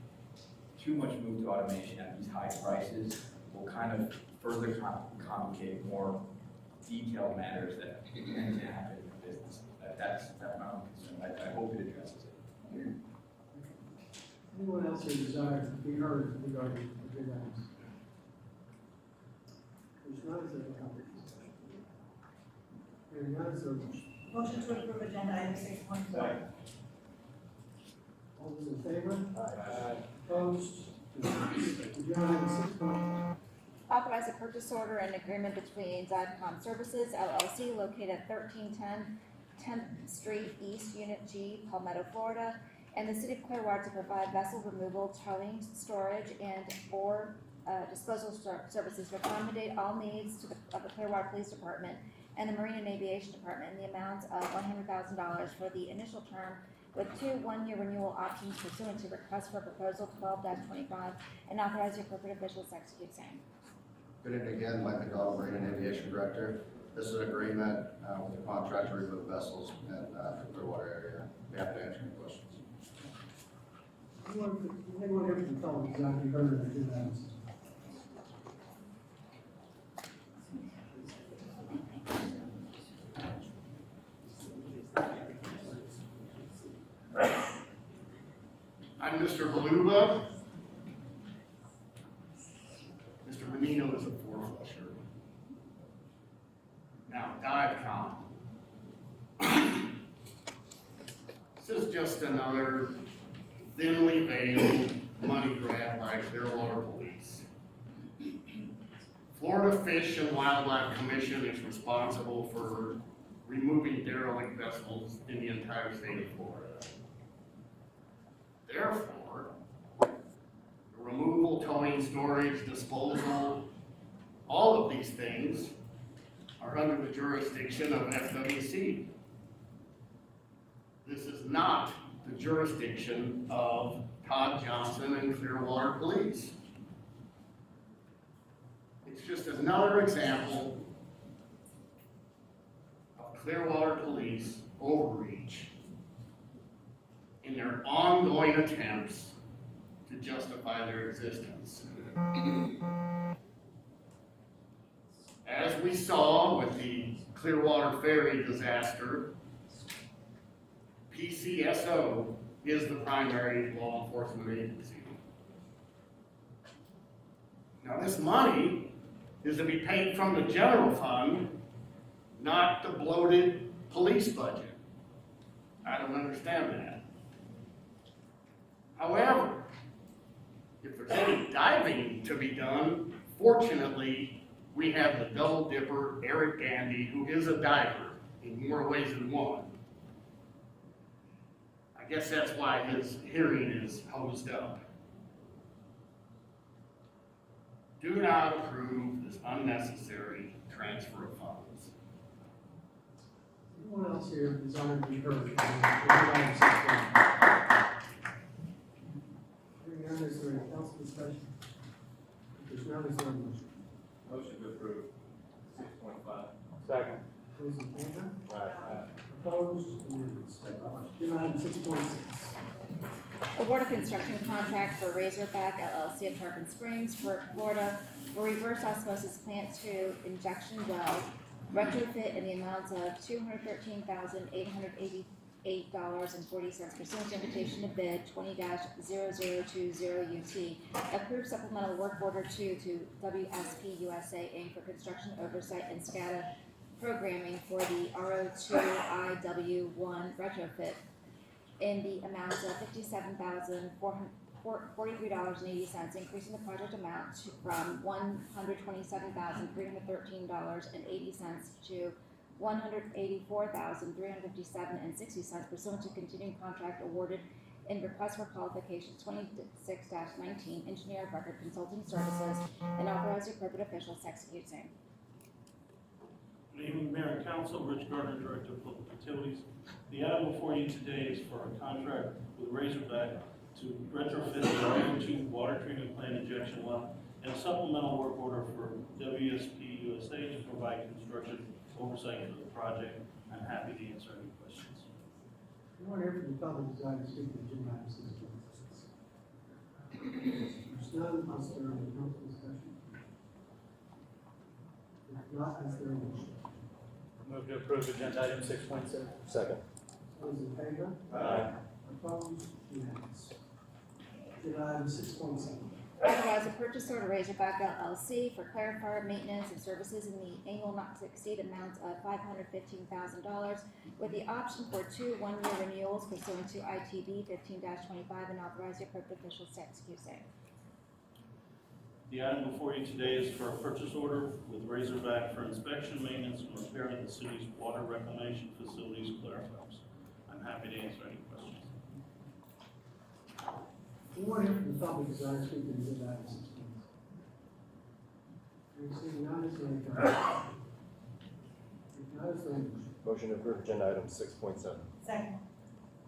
too much move to automation at these high prices will kind of further complicate more detailed matters that tend to happen in business. That's my own concern. I hope it addresses it. Anyone else who desires to be heard regarding the agenda items? There's none, is there a comment? Hearing none, is there a motion? Motion to approve agenda item 6.4. All those in favor? Aye. Opposed? Agenda item 6.1. Authorize a purchase order and agreement between Zycom Services LLC located at 1310 10th Street East, Unit G, Palmetto, Florida, and the City of Clearwater to provide vessel removal, towing, storage, and or disposal services to accommodate all needs of the Clearwater Police Department and the Marine and Aviation Department in the amount of $100,000 for the initial term, with 2 one-year renewal options pursuant to request for proposal 12-25, and authorize the appropriate officials to execute same. Good evening again, Mike McDonald, Marine and Aviation Director. This is an agreement with the contract to remove vessels in the Clearwater area. We have to answer any questions. Anyone here from the public who's not heard of the agenda items? I'm Mr. Beluga. Mr. Menino is a four-flusher. Now, DiveCom. This is just another thinly veiled money grab by Clearwater Police. Florida Fish and Wildlife Commission is responsible for removing derelict vessels in the entire state of Florida. Therefore, the removal, towing, storage, disposal, all of these things are under the jurisdiction of FWC. This is not the jurisdiction of Todd Johnson and Clearwater Police. It's just another example of Clearwater Police overreach in their ongoing attempts to justify their existence. As we saw with the Clearwater Ferry disaster, PCSO is the primary law enforcement agency. Now, this money is to be paid from the general fund, not the bloated police budget. I don't understand that. However, if there's any diving to be done, fortunately, we have the double dipper, Eric Gandy, who is a diver in more ways than one. I guess that's why his hearing is hosed up. Do not approve this unnecessary transfer of funds. Anyone else here desiring to be heard? Agenda item 6.1. Hearing none, is there any council discussion? If there's none, is there a motion? Motion to approve 6.5. Second. Those in favor? Aye. Opposed? Unanimous. Agenda item 6.6. Award a construction contract for Razorback LLC of Tarpon Springs, Florida, for reverse osmosis plant 2 injection well retrofit in the amount of $213,888.40 pursuant to invitation to bid 20-0020 UT. Approved supplemental work order 2 to WSP USA Inc. for construction oversight and SCADA programming for the RO2IW1 retrofit in the amount of $57,443.80, increasing the project amount from $127,313.80 to $184,357.60 pursuant to continuing contract awarded in request for qualifications 26-19, engineer of record consulting services, and authorize the appropriate officials to execute same. Good evening, Mayor and Council. Rich Gardner, Director of Public Utilities. The item before you today is for a contract with Razorback to retrofit the RO2 water treatment plant injection well and a supplemental work order for WSP USA to provide construction oversight for the project. I'm happy to answer any questions. Anyone here from the public desiring to speak to agenda item 6.6? There's none, is there any council discussion? If not, is there a motion? Move to approve agenda item 6.6. Second. Those in favor? Aye. Opposed? Unanimous. Agenda item 6.7. Authorize a purchase order to Razorback LLC for clarifier maintenance and services in the annual not to exceed amount of $515,000 with the option for 2 one-year renewals pursuant to ITB 15-25 and authorize the appropriate officials to execute same. The item before you today is for a purchase order with Razorback for inspection, maintenance, and repair of the city's water reclamation facilities clarifiers. I'm happy to answer any questions. Anyone here from the public desire to speak to the agenda item 16? Seeing none, is there any comment? If not, is there any motion? Motion to approve agenda item 6.7. Second.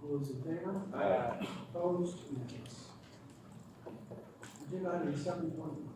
All those in favor? Aye. Opposed? Unanimous. Agenda item 7.1.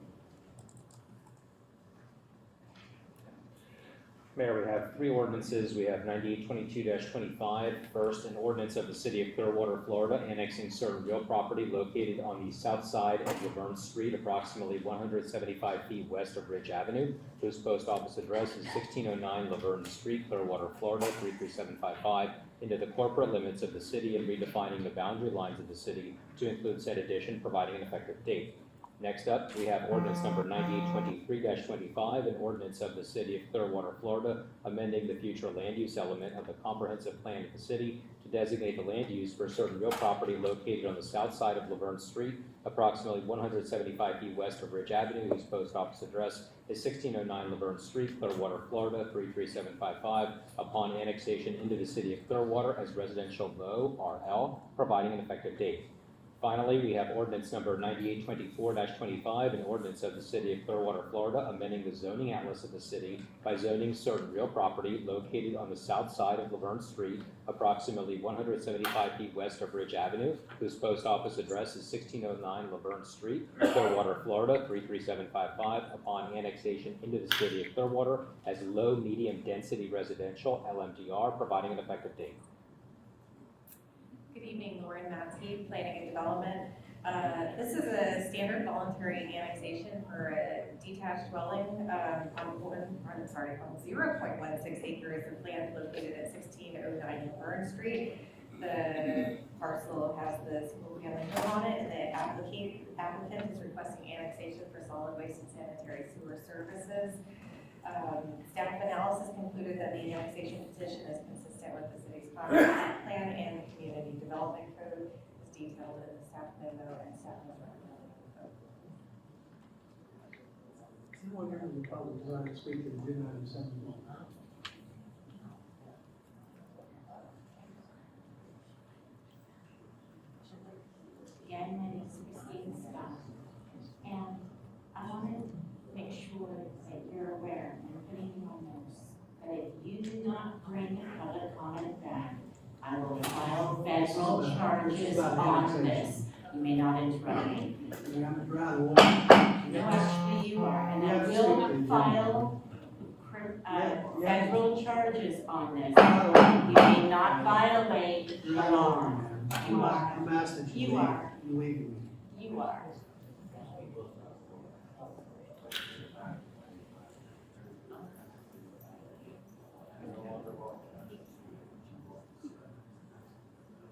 Mayor, we have 3 ordinances. We have 9822-25. First, an ordinance of the City of Clearwater, Florida, annexing certain real property located on the south side of Laverne Street, approximately 175 feet west of Ridge Avenue, whose post office address is 1609 Laverne Street, Clearwater, Florida, 33755, into the corporate limits of the city and redefining the boundary lines of the city to include said addition, providing an effective date. Next up, we have ordinance number 9823-25, an ordinance of the City of Clearwater, Florida, amending the future land use element of the comprehensive plan of the city to designate the land use for certain real property located on the south side of Laverne Street, approximately 175 feet west of Ridge Avenue, whose post office address is 1609 Laverne Street, Clearwater, Florida, 33755, upon annexation into the City of Clearwater as residential low, RL, providing an effective date. Finally, we have ordinance number 9824-25, an ordinance of the City of Clearwater, Florida, amending the zoning atlas of the city by zoning certain real property located on the south side of Laverne Street, approximately 175 feet west of Ridge Avenue, whose post office address is 1609 Laverne Street, Clearwater, Florida, 33755, upon annexation into the City of Clearwater as low-medium density residential, LMDR, providing an effective date. Good evening, Lauren Matzke, Planning and Development. This is a standard voluntary annexation for a detached dwelling on 0.16 acres of land located at 1609 Laverne Street. The parcel has the single-family home on it, and the applicant is requesting annexation for solid waste and sanitary sewer services. Staff analysis concluded that the annexation petition is consistent with the city's comprehensive plan and the community development code as detailed in the staff memo and staff memorandum. Anyone here from the public desire to speak to the agenda item 7.1? Again, my name is Christine Scott, and I want to make sure that you're aware and putting you on notice that if you do not bring public comment back, I will file federal charges on this. You may not interrupt me. No, actually you are, and I will file federal charges on this. You may not violate the law. You are. You are. You are.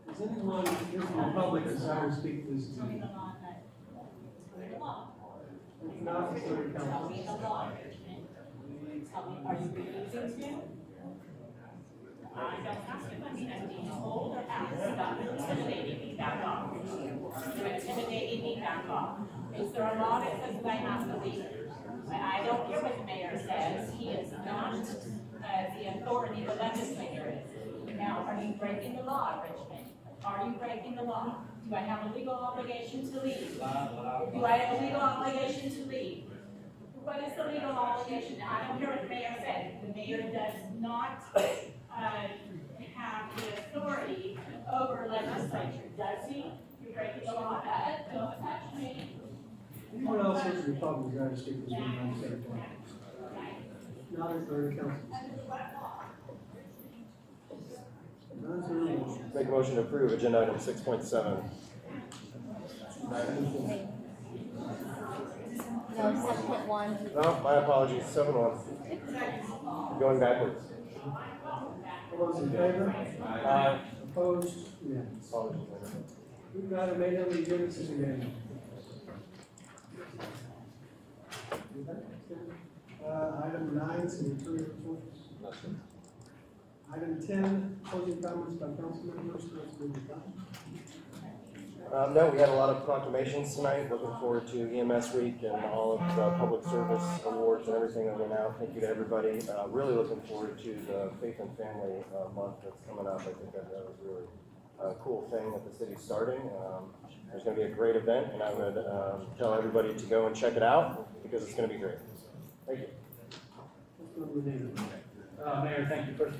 Does anyone here from the public desire to speak to this agenda? If not, is there any comment? Are you refusing to? I don't have to, I mean, I'm being told or asked, stop intimidating me, back off. You're intimidating me, back off. Is there a law that says I have to leave? I don't care what the mayor says, he is not the authority the legislature is. Now, are you breaking the law, Richmond? Are you breaking the law? Do I have a legal obligation to leave? Do I have a legal obligation to leave? What is the legal obligation? I don't care what the mayor said. The mayor does not have the authority over legislature, does he? You're breaking the law. Don't touch me. Anyone else here from the public desire to speak to this agenda item 7.1? Not if there are any councilors. None, is there a motion? Make a motion to approve agenda item 6.7. No, 7.1. No, my apologies, 7.1. Going backwards. All those in favor? Aye. Opposed? Unanimous. Apologies. We've got a made on the agenda, this is unanimous. Item 9, city attorney reports. Item 10, closing comments by council members. Councilmember Dunn. No, we had a lot of proclamations tonight. Looking forward to EMS week and all of the public service awards and everything that went out. Thank you to everybody. Really looking forward to the Faith and Family month that's coming up. I think that was really a cool thing that the city's starting. There's going to be a great event, and I would tell everybody to go and check it out because it's going to be great. Thank you. Mayor, thank you. First,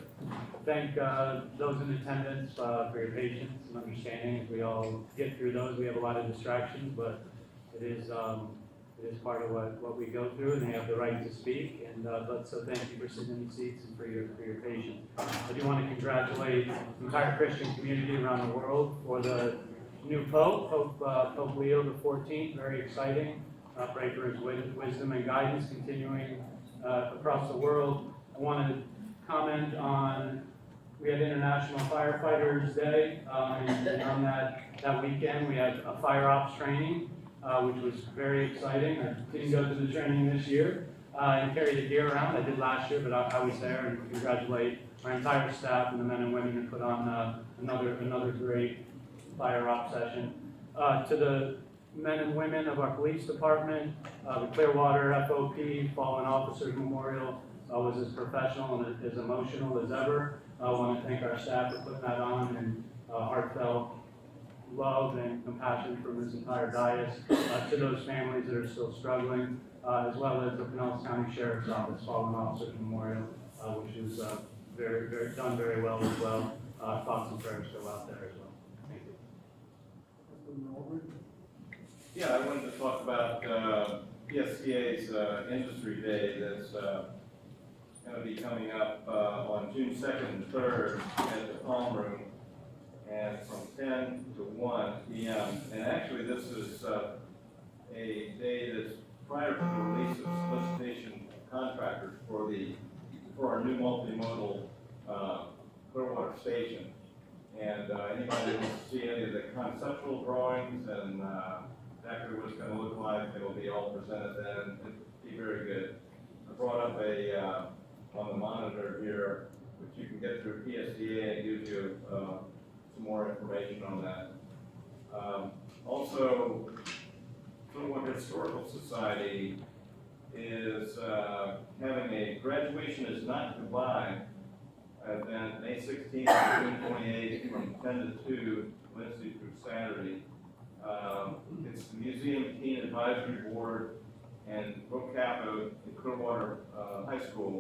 thank those in attendance for your patience and understanding as we all get through those. We have a lot of distractions, but it is part of what we go through, and they have the right to speak. And so thank you for sitting in the seats and for your patience. I do want to congratulate the entire Christian community around the world for the new Pope, Pope Leo XIV. Very exciting. Pray for his wisdom and guidance continuing across the world. I want to comment on, we had International Firefighters Day, and on that weekend we had a fire ops training, which was very exciting. I didn't go to the training this year and carry the gear around. I did last year, but I was there, and congratulate my entire staff and the men and women who put on another great fire ops session. To the men and women of our police department, the Clearwater FOP Fallen Officers Memorial was as professional and as emotional as ever. I want to thank our staff for putting that on, and heartfelt love and compassion from this entire dais to those families that are still struggling, as well as the Pinellas County Sheriff's Office Fallen Officers Memorial, which was done very well as well. Thoughts and prayers go out there as well. Thank you. Yeah, I wanted to talk about PSCA's Industry Day that's going to be coming up on June 2nd and 3rd at the Palm Room, and from 10 to 1 p.m. And actually this is a day that's prior to the release of solicitation contractors for our new multimodal Clearwater station. And anybody who wants to see any of the conceptual drawings and exactly what it's going to look like, it will be all presented then. It'll be very good. I brought up on the monitor here, which you can get through PSDA, and gives you some more information on that. Also, Clearwater Historical Society is having a Graduation is Not Goodbye event May 16th to June 28th from 10 to 2, Wednesday through Saturday. It's the Museum Teen Advisory Board and Pro Capo, the Clearwater High School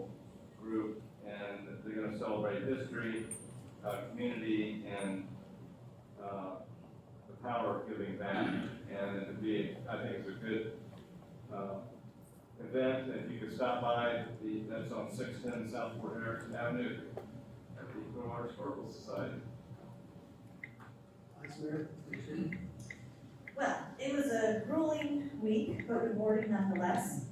group, and they're going to celebrate history, community, and the power of giving back. And it would be, I think it's a good event. If you could stop by, that's on 610 South Fort Harrison Avenue at the Clearwater Historical Society. Well, it was a grueling week, but rewarding nonetheless.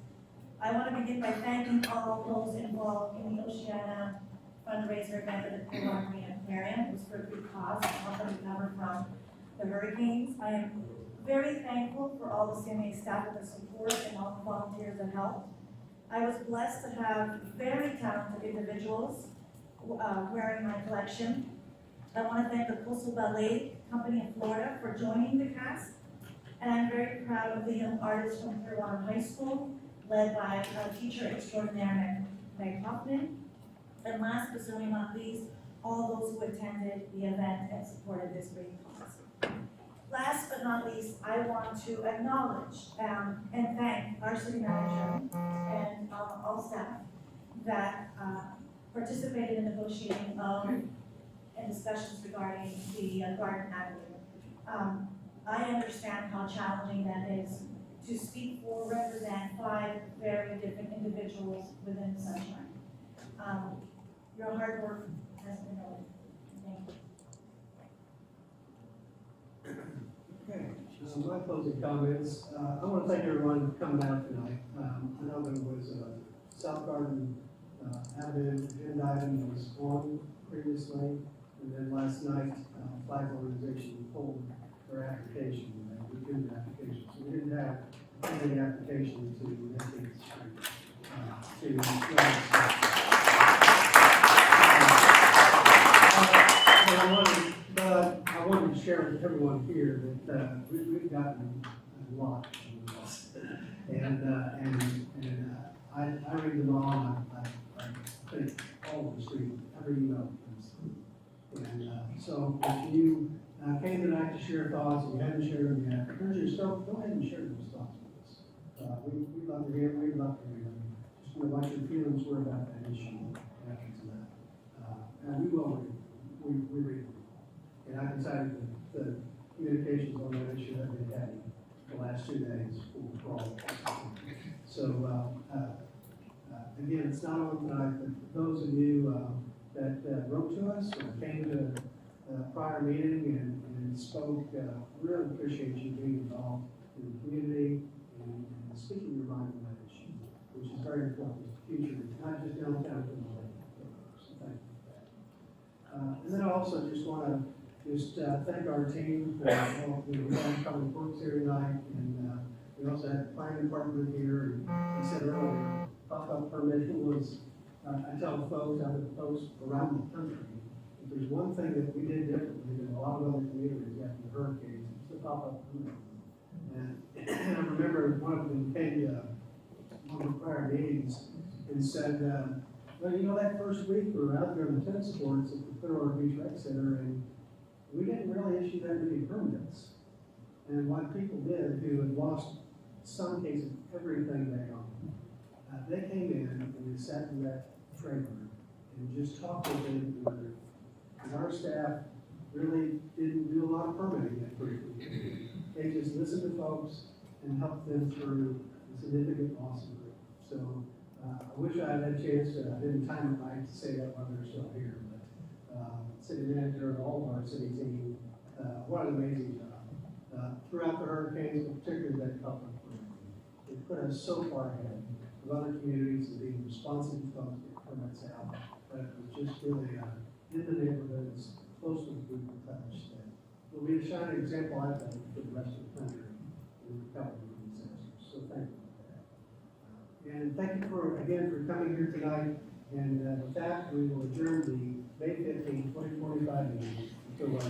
I want to begin by thanking all those involved in the Oceana fundraiser event at the Clearwater Marine Aquarium. It was for a good cause to help them recover from the hurricanes. I am very thankful for all the CMA staff and the support and all the volunteers that helped. I was blessed to have very talented individuals wearing my collection. I want to thank the Coastal Ballet Company of Florida for joining the cast. And I'm very proud of the young artists from Clearwater High School, led by teacher extraordinaire Meg Hoffman. And last but certainly not least, all those who attended the event and supported this great cause. Last but not least, I want to acknowledge and thank our city manager and all staff that participated in negotiating and discussions regarding the Garden Avenue. I understand how challenging that is to speak for, represent 5 very different individuals within the sunshine. Your hard work has been noted. Thank you. Okay, my closing comments. I want to thank everyone for coming out tonight. I know there was a South Garden Avenue agenda item that was on previously, and then last night, Flag Organization pulled their application, and we did the application. So we didn't have the application to vacate the street. I wanted to share with everyone here that we've gotten a lot from this. And I read them all, and I think all of the street, every email. And so if you came tonight to share thoughts and you haven't shared them yet, here's your stuff, go ahead and share those thoughts with us. We'd love to hear them, we'd love to hear them. Just know what your feelings were about that issue after tonight. And we will read them. We read them. And I can tell you the communications on that issue have been heavy the last 2 days for all. So, again, it's not on tonight, but for those of you that wrote to us or came to a prior meeting and spoke, really appreciate you being involved in the community and speaking your mind on that issue, which is very important for the future, not just downtown, but so thank you for that. And then I also just want to thank our team for all the public works here tonight, and we also had the planning department here, and I said earlier, pop-up permitting was, I tell folks out at the post around the country, if there's one thing that we did differently than a lot of other communities after the hurricanes, it's the pop-up permitting. And I remember one of them came to one of the prior meetings and said, well, you know, that first week we were out there on the tennis courts at the Clearwater Beach Rec Center, and we didn't really issue that many permits. And what people did who had lost, in some cases, everything they owned, they came in and they sat in that trailer and just talked with them. And our staff really didn't do a lot of permitting that briefly. They just listened to folks and helped them through the significant loss of group. So I wish I had a chance to, I didn't time it right to say that while they're still here. City manager and all of our city team, what an amazing job. Throughout the hurricanes, but particularly that couple, it put us so far ahead of other communities and being responsive to folks get permits out. But it was just really in the neighborhoods, close to the people touch. That will be a shining example, I think, for the rest of the country in recovery from disasters. So thank you for that. And thank you again for coming here tonight. And with that, we will adjourn the May 15, 2045 meeting until our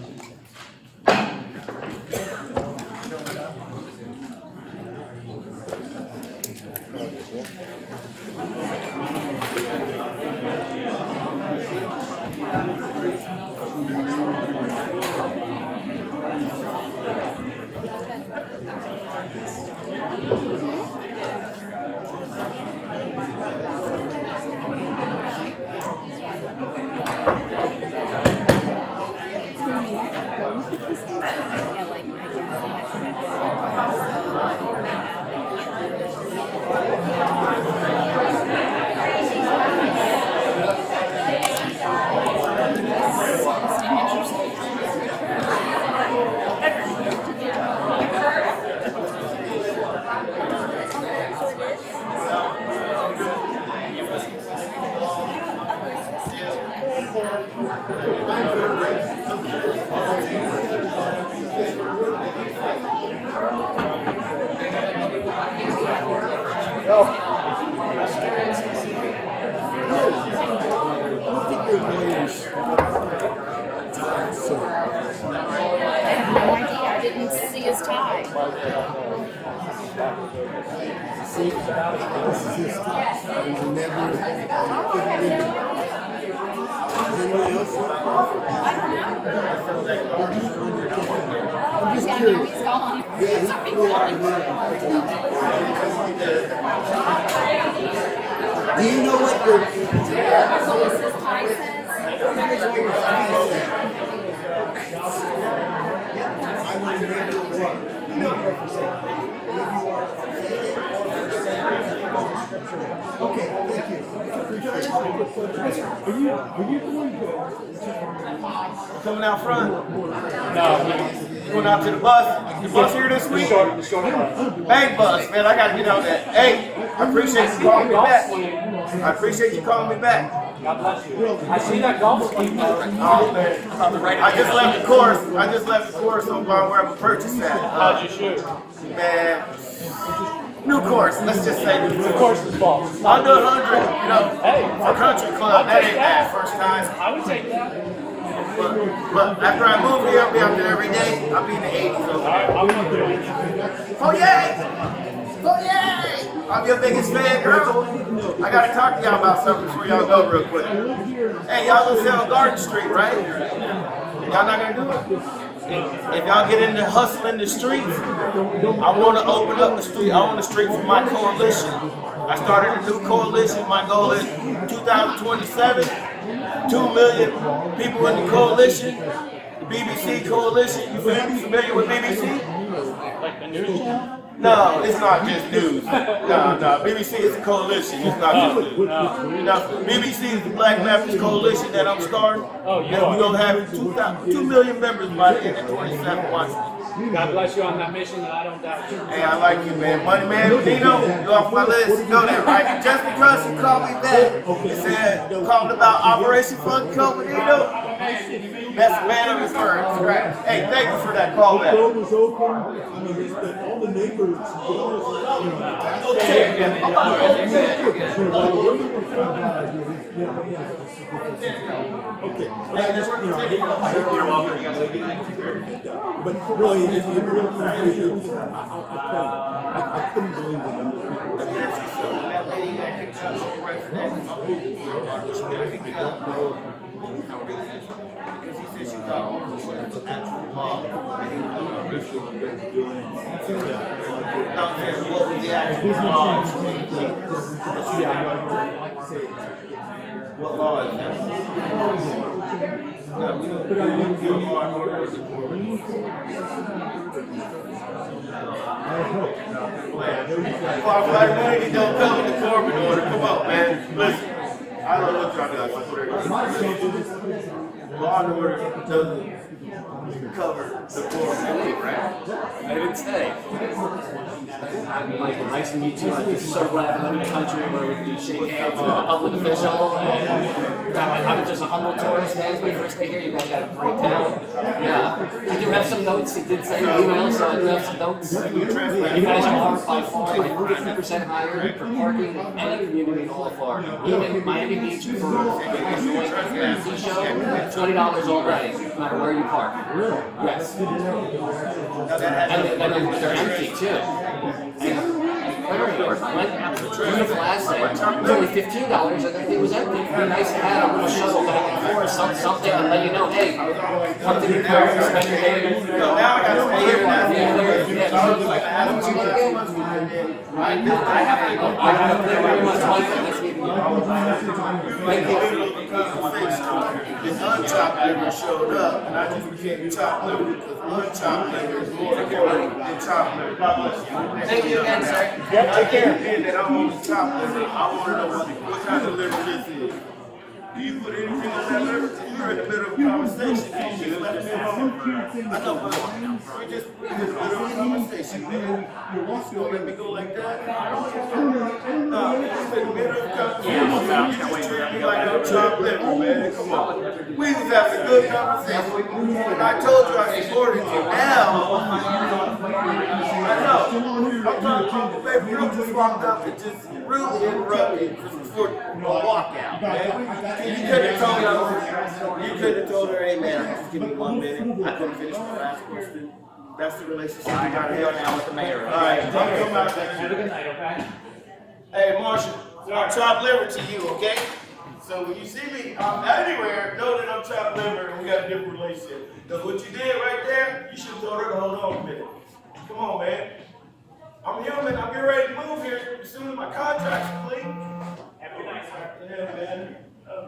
I didn't see his tie. See, this is his tie. He's never. Anybody else? I'm just curious. He's gone. Yeah, he's Do you know what your tie says? I will remember what. Okay, thank you. Are you coming out front? No. Going out to the bus? The bus here this week? Hey, bus, man, I gotta get on that. Hey, I appreciate you calling me back. I appreciate you calling me back. God bless you. I see that golf team. Oh, man. I just left the course. So I'm going where I'm purchased at. How'd you shoot? Man. New course, let's just say new The course is false. Under 100, you know, Hey, for country club, that ain't bad first time. I would take that. But after I move here, I'll be out there every day. I'll be in the 80s over there. I'm not doing it. Oh yay! Oh yay! I'm your biggest fan, girl. I gotta talk to y'all about something before y'all go real quick. Hey, y'all gonna sell Garden Street, right? Y'all not gonna do it? If y'all get into hustling the streets, I want to open up the street. I want the street for my coalition. I started a new coalition. My goal is 2027, 2 million people in the coalition, the BBC coalition. You familiar with BBC? Like the news channel? No, it's not just news. No, BBC is a coalition. It's not just news. No, BBC is the Black Baptist Coalition that I'm starting. Oh, you and are. we're going to have 2 million members by the end of 27 watching. God bless you on that mission, and I don't doubt you. Hey, I like you, man. Money Man, Nino, you're off my list. You know that, right? And just because you called me back and said, called about Operation Fun Company, Nino, that's the man of his word. Hey, thank you for that call back. All the neighbors. Okay. You're welcome. But really, if you really I couldn't believe the numbers. What law is that? No, we don't do law and order. Qualified immunity don't come in the corporate order. Come on, man. Listen, I don't know what y'all do. Law and order doesn't cover the corporate, right? I didn't say. I'm Michael. Nice to meet you. I'm just so glad I live in a country where we can shake hands with a public official. And I'm just a humble tourist. It's my first day here. You guys got a great town. Yeah. I do have some notes. You did send an email, so I do have some notes. You guys are by far like 50% higher for parking than any community in all of Florida. Even Miami Beach for the show, $20 all day, no matter where you park. Yes. And they're empty too. Even the last day, it was only $15 and everything was empty. It'd be nice to have a little shuttle back and forth, something to let you know, hey, come to New York, spend your day. Now I got to stay here now. I have a very much like that. Thank you. This unchopped liver showed up, and I just became chopped liver because unchopped liver is more important than chopped liver. God bless you. Thank you again, sir. Yep, take care. And that I'm on the chopped liver. I want to know what kind of liver this is. Do you put anything on that liver? You're in the middle of a conversation. You just let me know. I know, but we're just in the middle of a conversation, man. You want to let me go like that? No, it's in the middle of a conversation. You just treat me like I'm chopped liver, man. Come on. We was having a good conversation. And I told you I supported you. Now, I know. I'm trying to baby, you just walked up and just really interrupted before a walkout, man. You could have told her, hey man, just give me 1 minute. I couldn't finish my last question. That's the relationship we got to have now with the mayor. All right, come out there. Have a good night, okay? Hey, Marshall, I'm chopped liver to you, okay? So when you see me anywhere, know that I'm chopped liver and we got a different relationship. Because what you did right there, you should have told her to hold on a minute. Come on, man. I'm human. I'm getting ready to move here as soon as my contract's complete. Have a good night, sir. Yeah, man.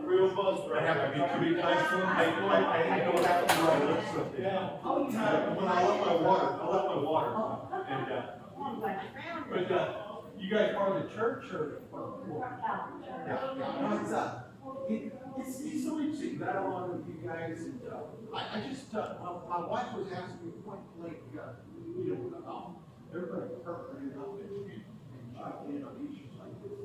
Real buzz, bro. I have to be nice to him. I don't have to do all this stuff. Yeah. All the time. When I left my water. And, but, you guys part of the church or? It's so interesting dialogue with you guys, and I just, my wife was asking me point blank, everybody partnering up and issues like this.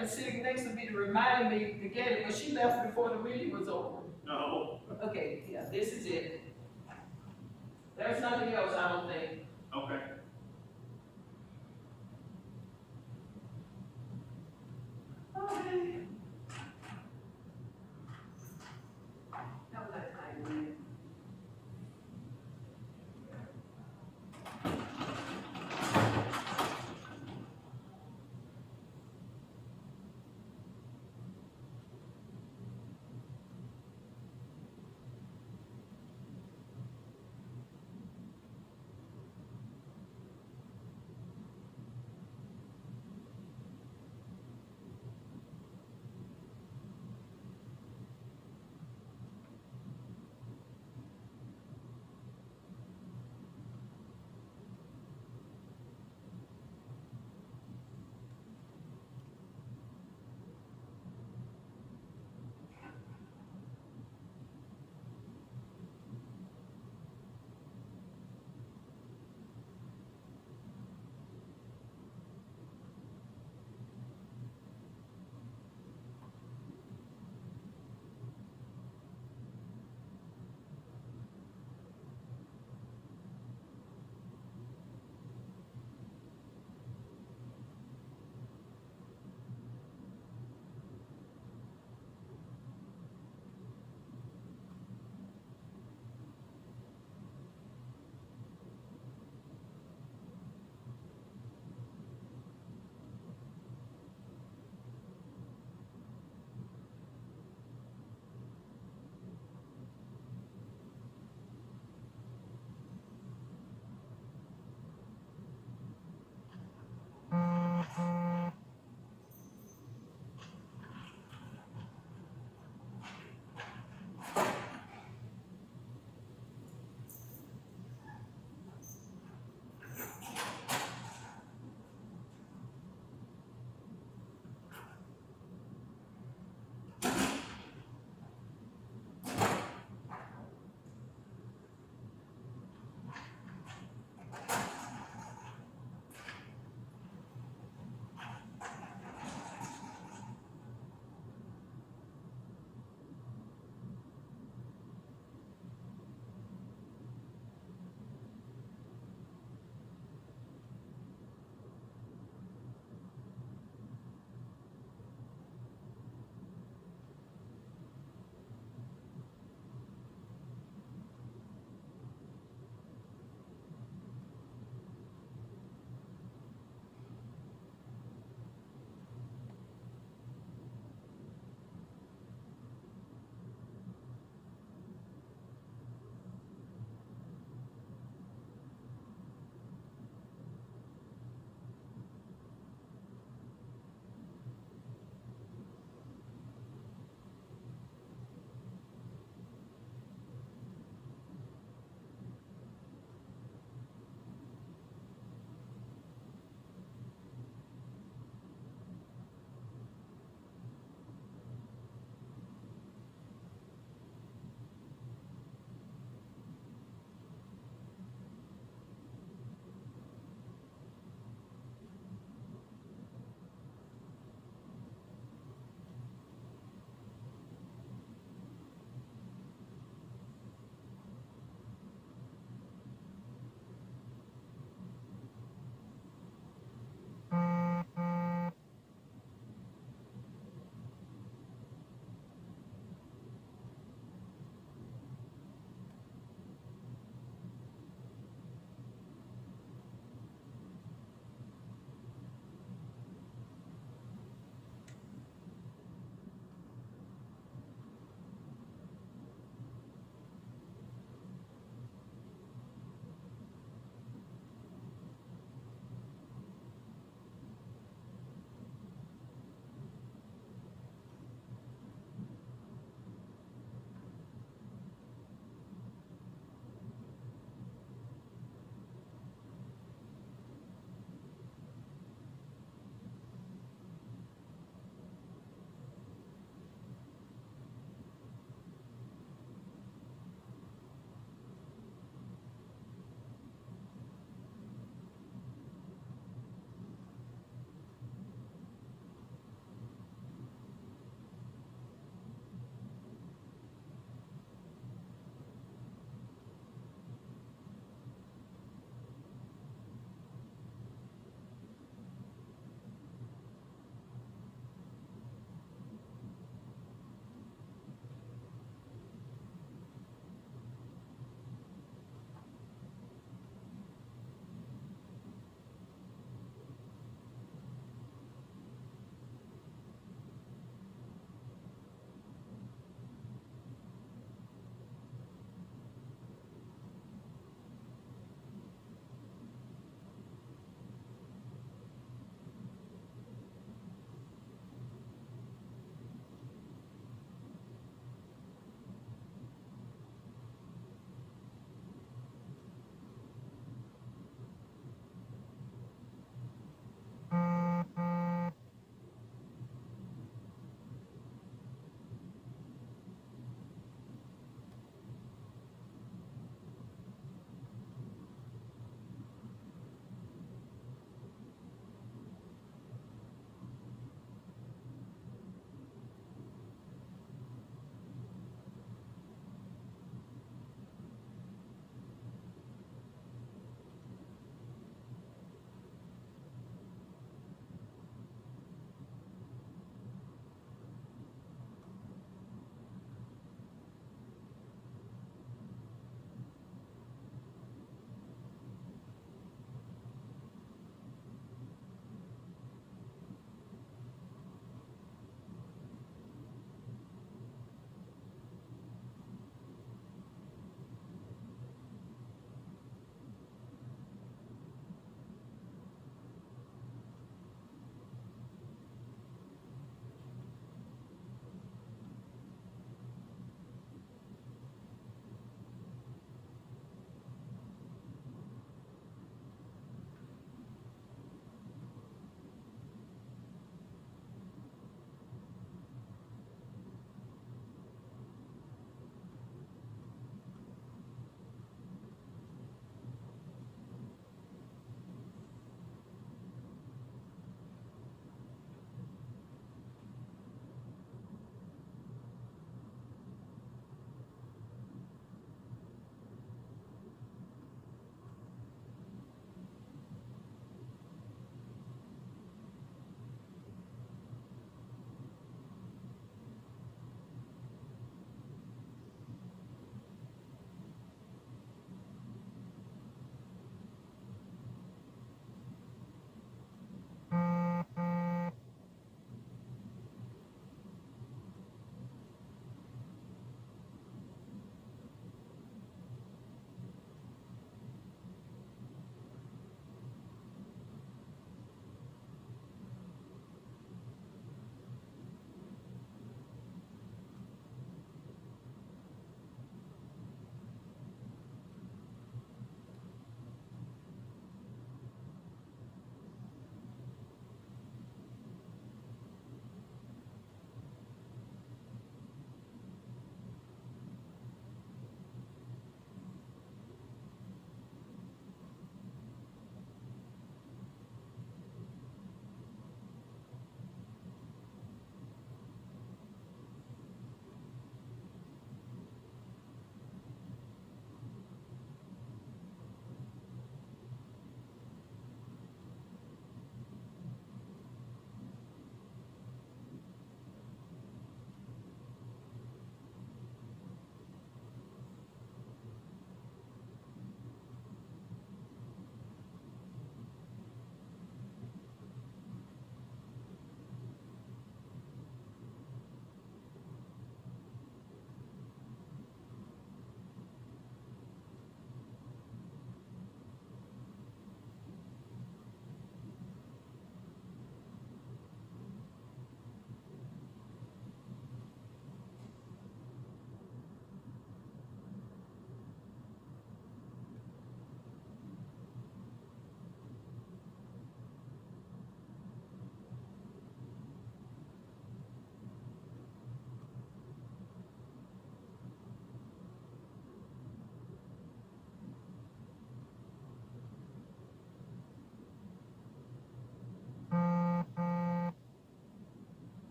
was sitting next to me to remind me to get it, but she left before the meeting was over. No. Okay, yeah, this is it. There's nothing else, I don't think. Okay. Okay.